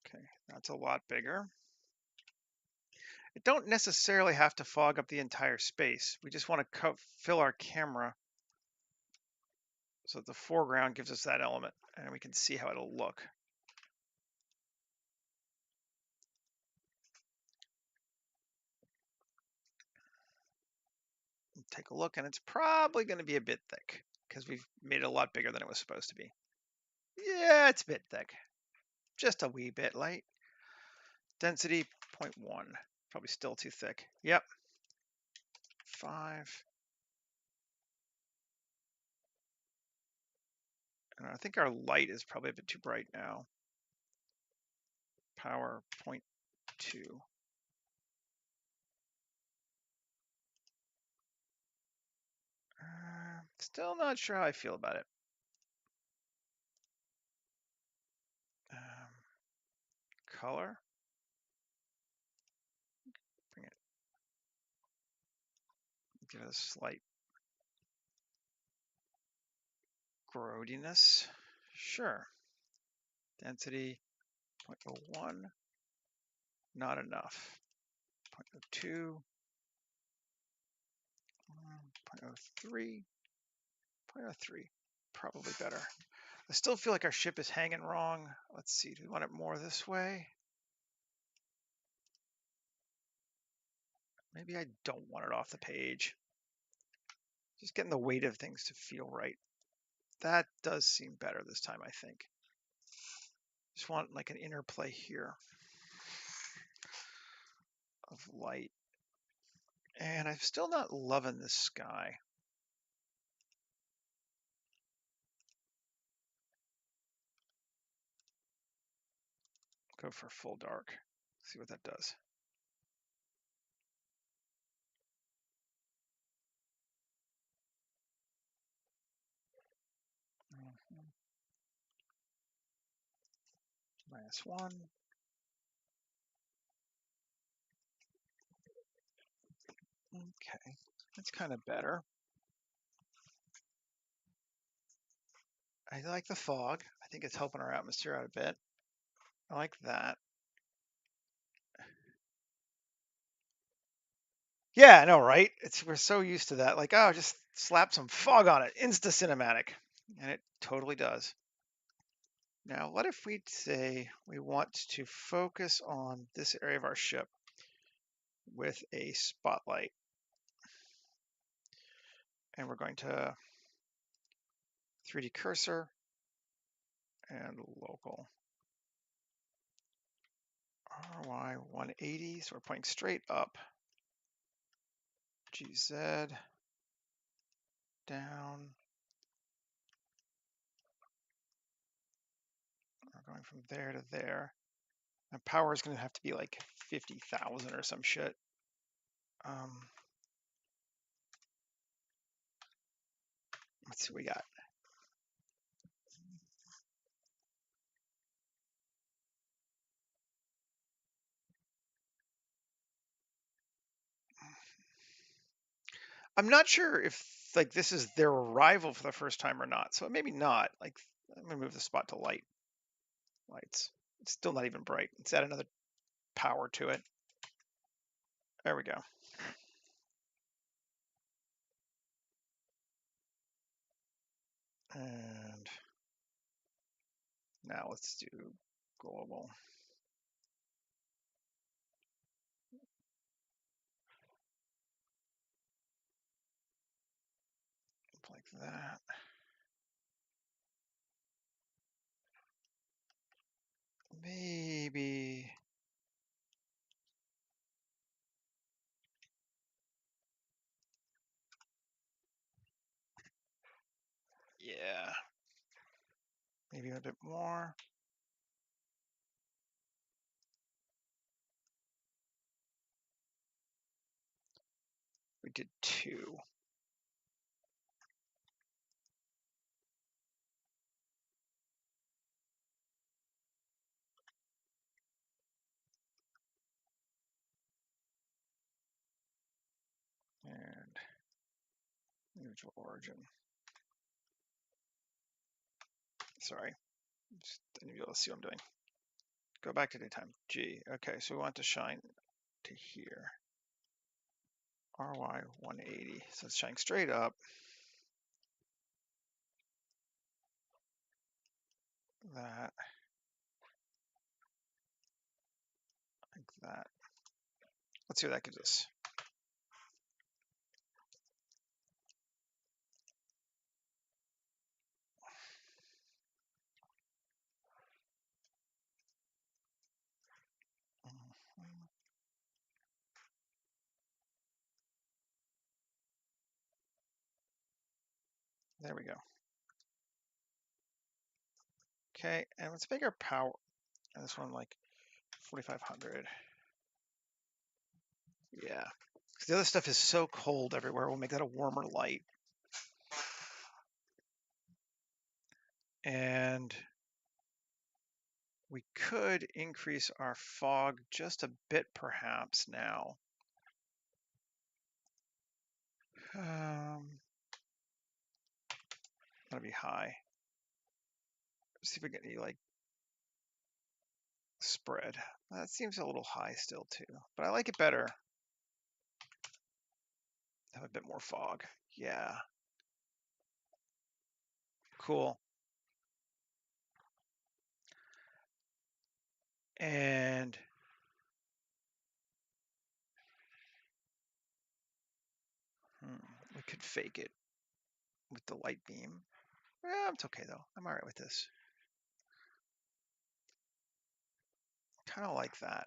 Okay, that's a lot bigger. It don't necessarily have to fog up the entire space. We just want to fill our camera so that the foreground gives us that element and we can see how it'll look. Take a look, and it's probably going to be a bit thick because we've made it a lot bigger than it was supposed to be. Yeah, it's a bit thick. Just a wee bit light. Density 0.1. Probably still too thick. Yep. 5. And I think our light is probably a bit too bright now. Power 0.2. Still not sure how I feel about it. Color. Bring it. Give it a slight growdiness. Sure. Density 0.01. Not enough. 0.02. 0.03. 0.03. Probably better. I still feel like our ship is hanging wrong. Let's see. Do we want it more this way? Maybe I don't want it off the page. Just getting the weight of things to feel right. That does seem better this time, I think. Just want like an interplay here of light. And I'm still not loving this sky. Go for full dark. See what that does. -1. Okay, that's kind of better. I like the fog. I think it's helping our atmosphere out a bit. I like that. Yeah, I know, right? We're so used to that. Like, oh, just slap some fog on it, insta cinematic, and it totally does. Now, what if we say we want to focus on this area of our ship with a spotlight, and we're going to 3D cursor and local. RY 180, so we're pointing straight up. GZ down going from there to there. And power is going to have to be like 50,000 or some shit. Let's see what we got. I'm not sure if like this is their arrival for the first time or not. So maybe not. Like I'm gonna move the spot to lights. It's still not even bright. Let's add another power to it. There we go. And now let's do global. Like that. Maybe. Yeah. Maybe a bit more. We did 2. And individual origin. Sorry. Just need to be able to see what I'm doing. Go back to daytime. G. Okay, so we want to shine to here. RY 180. So it's shining straight up. That. Like that. Let's see what that gives us. There we go. Okay, and let's make our power. And this one like 4,500. Yeah. Because the other stuff is so cold everywhere. We'll make that a warmer light. And we could increase our fog just a bit perhaps now. That'll be high. Let's see if we get any like spread. That seems a little high still too, but I like it better. Have a bit more fog. Yeah. Cool. And we could fake it with the light beam. It's okay though. I'm all right with this. Kind of like that.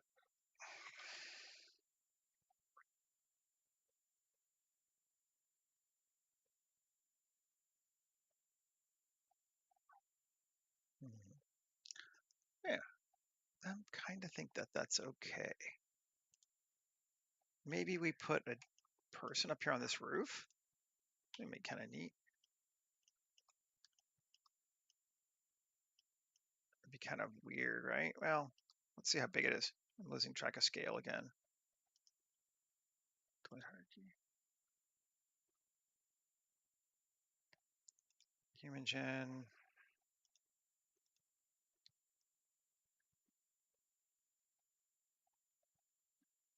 Yeah, I kind of think that that's okay. Maybe we put a person up here on this roof. It'd be kind of neat. It'd be kind of weird, right? Well, let's see how big it is. I'm losing track of scale again. Human gen.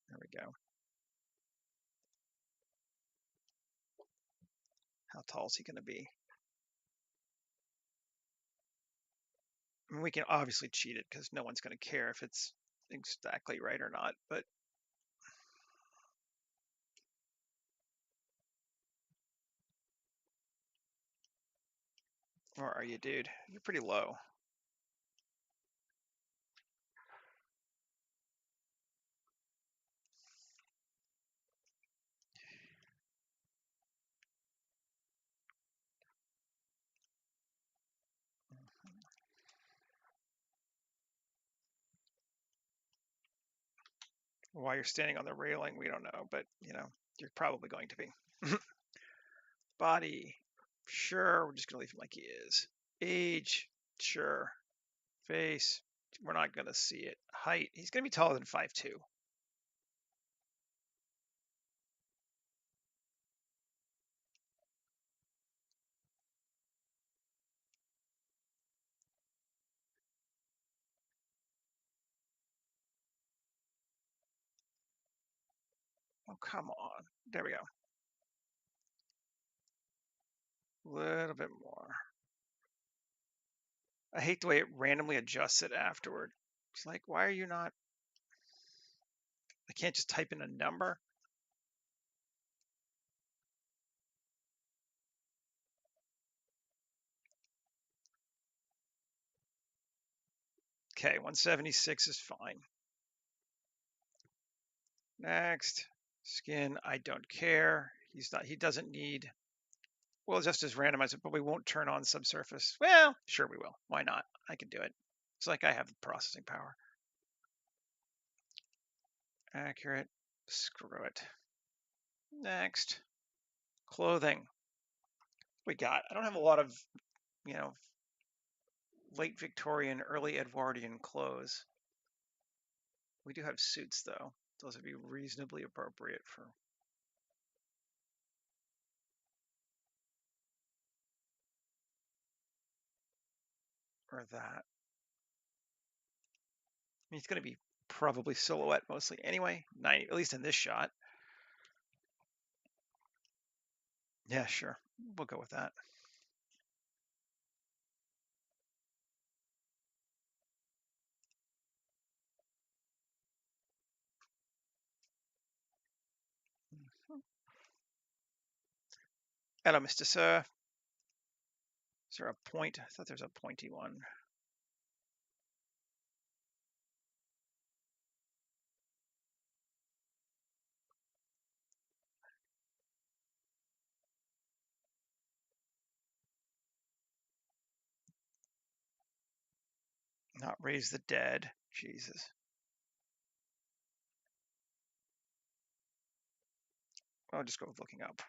There we go. How tall is he going to be? I mean, we can obviously cheat it because no one's going to care if it's exactly right or not, but where are you, dude? You're pretty low. Why you're standing on the railing, we don't know, but you're probably going to be. Body, sure, we're just gonna leave him like he is. Age, sure. Face, we're not gonna see it. Height, he's gonna be taller than 5'2". Oh, come on. There we go. A little bit more. I hate the way it randomly adjusts it afterward. It's like, why are you not? I can't just type in a number. Okay, 176 is fine. Next, skin, I don't care. He doesn't need, we'll just as randomize it, but we won't turn on subsurface. Well, sure we will. Why not? I can do it. It's like I have the processing power. Accurate. Screw it. Next, clothing. We got, I don't have a lot of, late Victorian, early Edwardian clothes. We do have suits though. Those would be reasonably appropriate for that. He's going to be probably silhouette mostly anyway, 90, at least in this shot. Yeah, sure. We'll go with that. Hello, Mr. Sir. Is there a point? I thought there's a pointy one. Not raise the dead. Jesus. I'll just go with looking up.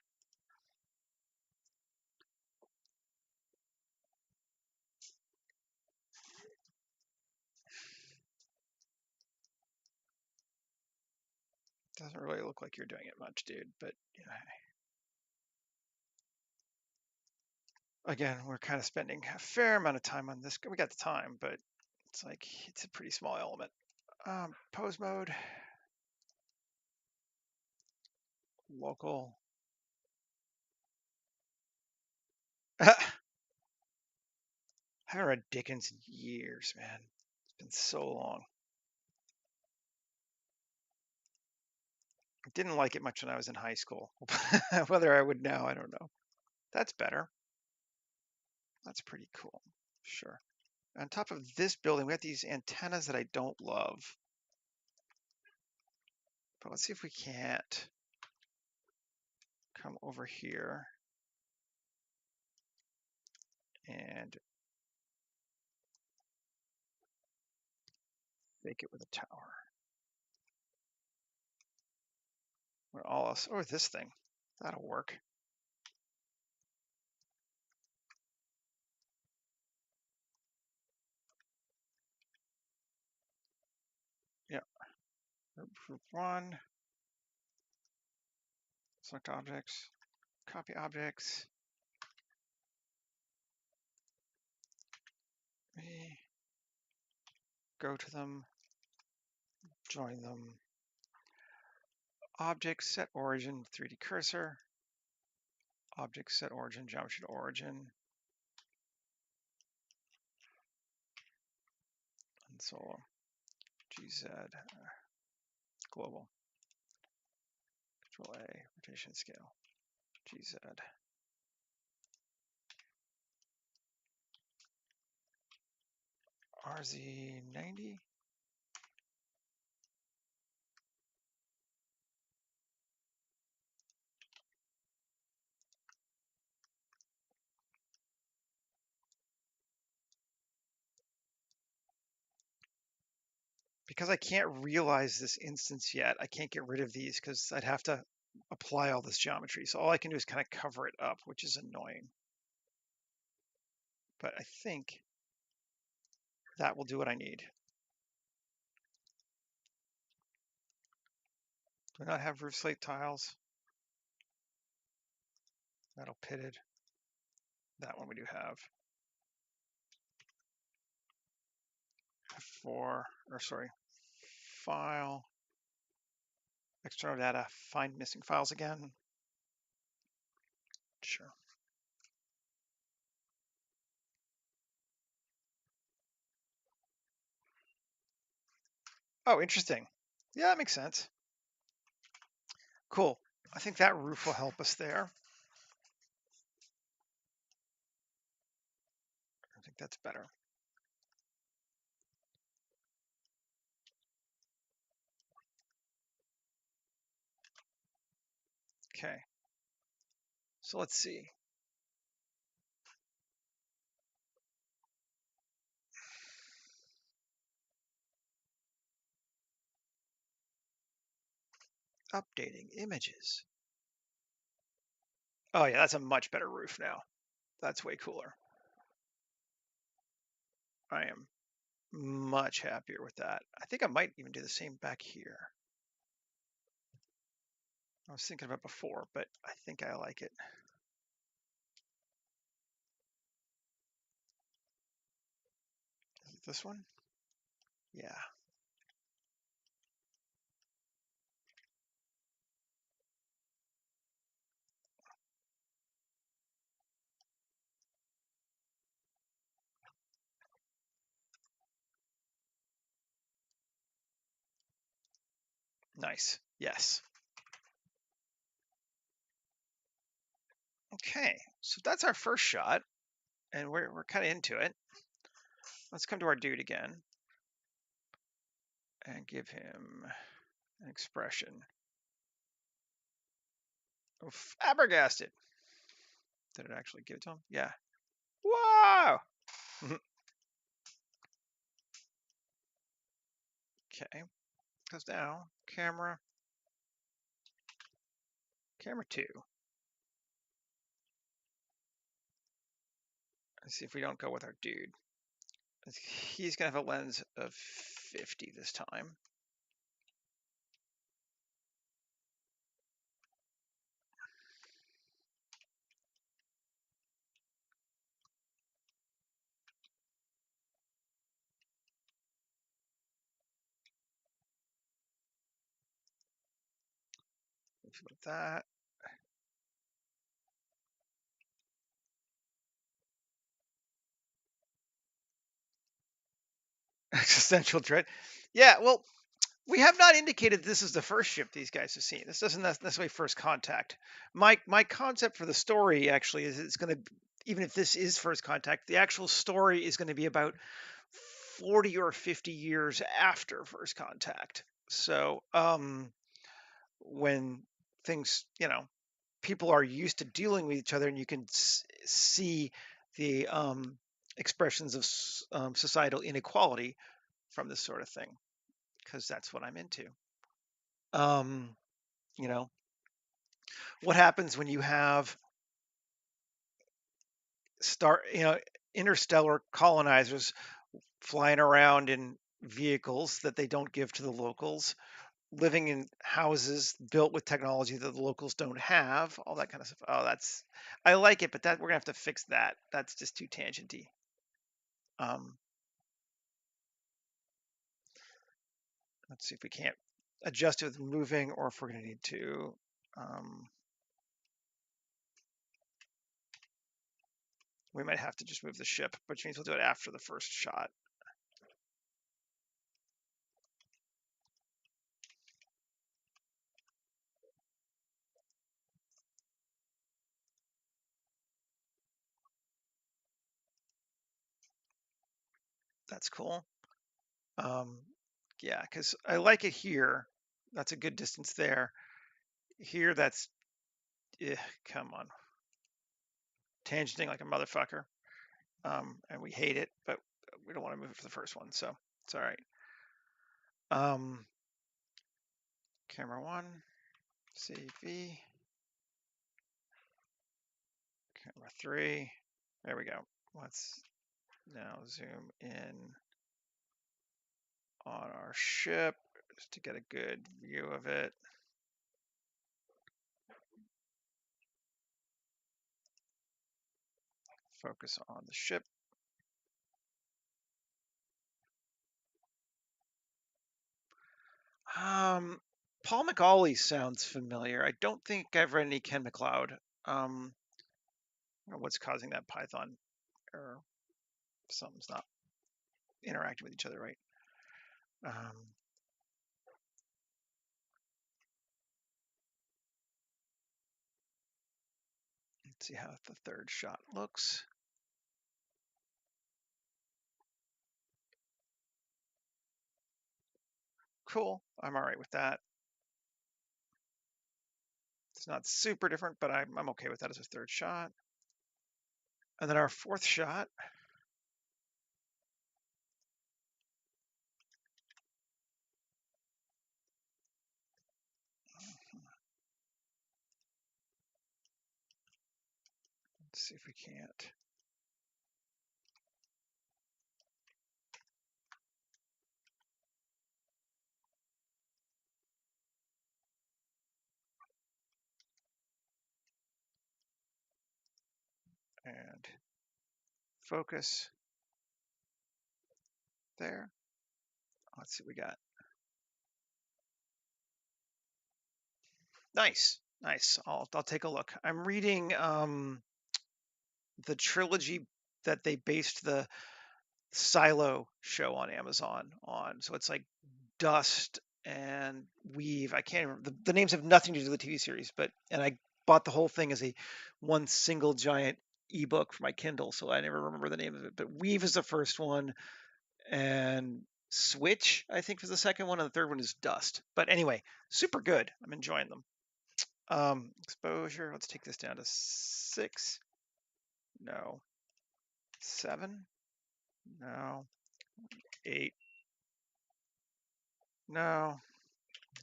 Doesn't really look like you're doing it much, dude, but again, we're kind of spending a fair amount of time on this. We got the time, but it's like, it's a pretty small element. Pose mode. Local. I haven't read Dickens in years, man. It's been so long. I didn't like it much when I was in high school. Whether I would now, I don't know. That's better. That's pretty cool. Sure. On top of this building, we got these antennas that I don't love. But let's see if we can't come over here and make it with a tower. What all else? Oh, this thing. That'll work. Yeah. Group one. Select objects. Copy objects. We go to them. Join them. Object set origin 3D cursor. Object set origin geometry to origin. And so GZ global. Control A rotation scale. GZ. RZ90. because I can't realize this instance yet, I can't get rid of these because I'd have to apply all this geometry. So all I can do is kind of cover it up, which is annoying. But I think that will do what I need. Do I not have roof slate tiles? Metal pitted. That one we do have. File, external data, find missing files again. Sure. Oh, interesting. Yeah, that makes sense. Cool. I think that roof will help us there. I think that's better. Okay. So let's see. Updating images. Oh yeah, that's a much better roof now. That's way cooler. I am much happier with that. I think I might even do the same back here. I was thinking about before, but I think I like it. Is it this one? Yeah. Nice. Yes. Okay. So that's our first shot, and we're kind of into it. Let's come to our dude again and give him an expression. Oh, flabbergasted. Did it actually give it to him? Yeah. Wow. Okay. Goes down. Camera 2. Let's see if we don't go with our dude. He's gonna have a lens of 50 this time. With that. Existential dread. Yeah, well, we have not indicated this is the first ship these guys have seen. This doesn't necessarily first contact. My concept for the story actually is it's going to, even if this is first contact, the actual story is going to be about 40 or 50 years after first contact. So when things, people are used to dealing with each other, and you can see the expressions of societal inequality from this sort of thing, because that's what I'm into. Um, you know, what happens when you have interstellar colonizers flying around in vehicles that they don't give to the locals, living in houses built with technology that the locals don't have, all that kind of stuff. Oh, I like it, but that we're gonna have to fix that. That's just too tangenty. Um, let's see if we can't adjust it with moving, or if we're gonna need to. We might have to just move the ship, which means we'll do it after the first shot. That's cool. Yeah, because I like it here. That's a good distance there. Here, come on, tangenting like a motherfucker. And we hate it, but we don't want to move it for the first one, so it's all right. Um, camera 1, CV, camera 3. There we go. Let's now zoom in on our ship just to get a good view of it. Focus on the ship. Paul McAuley sounds familiar. I don't think I've read any Ken McLeod. I don't know what's causing that Python error. Something's not interacting with each other right. Let's see how the third shot looks. Cool. I'm all right with that. It's not super different, but I'm okay with that as a third shot. And then our fourth shot. Let's see if we can't. And focus there. Let's see what we got. Nice, nice. I'll take a look. I'm reading the trilogy that they based the Silo show on Amazon on. So it's like Dust and Weave. I can't remember. The names have nothing to do with the TV series, and I bought the whole thing as a one single giant ebook for my Kindle, so I never remember the name of it. But Weave is the first one, and Switch, I think, was the second one, and the third one is Dust. But anyway, super good. I'm enjoying them. Exposure. Let's take this down to 6. No. 7. No. 8. No.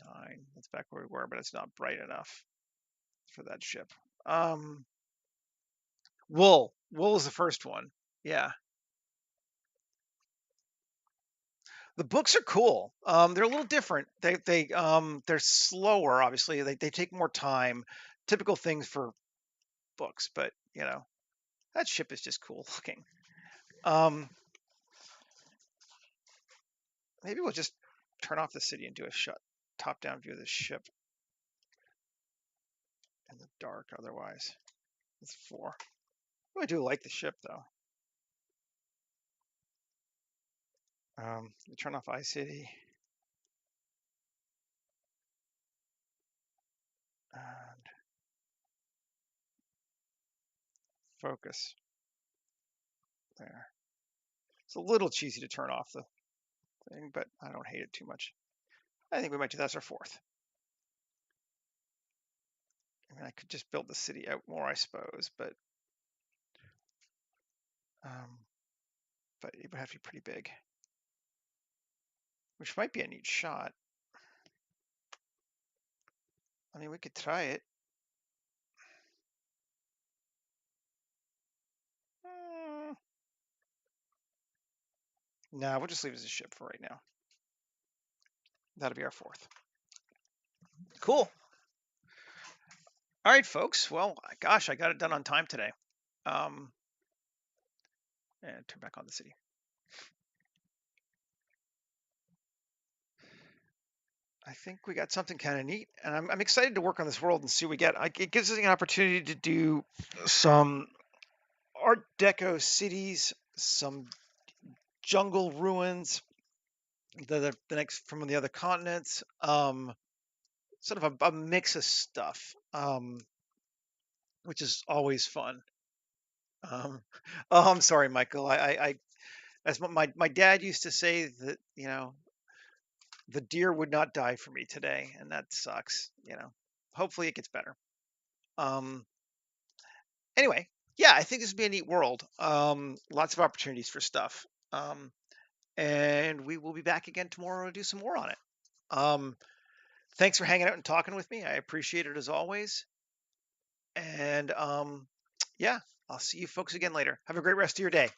9. That's back where we were, but it's not bright enough for that ship. Wool. Wool is the first one. Yeah. The books are cool. They're a little different. They're slower, obviously. They take more time. Typical things for books, but that ship is just cool looking. Maybe we'll just turn off the city and do a top-down view of the ship in the dark. Otherwise, it's 4. I really do like the ship, though. Turn off iCity and focus there. It's a little cheesy to turn off the thing, but I don't hate it too much. I think we might do that as our 4th. I mean, I could just build the city out more, I suppose, but it would have to be pretty big, which might be a neat shot. I mean, we could try it. Nah, we'll just leave it as a ship for right now. That'll be our 4th. Cool. All right, folks. Well, gosh, I got it done on time today. And turn back on the city. I think we got something kind of neat, and I'm excited to work on this world and see what we get. It gives us an opportunity to do some Art Deco cities, some jungle ruins, the next from the other continents, sort of a mix of stuff, which is always fun. Oh, I'm sorry, Michael. I as my dad used to say that the deer would not die for me today, and that sucks. Hopefully it gets better. Um, anyway, yeah, I think this would be a neat world. Lots of opportunities for stuff. and we will be back again tomorrow to do some more on it. Um, Thanks for hanging out and talking with me. I appreciate it as always. And yeah, I'll see you folks again later. Have a great rest of your day.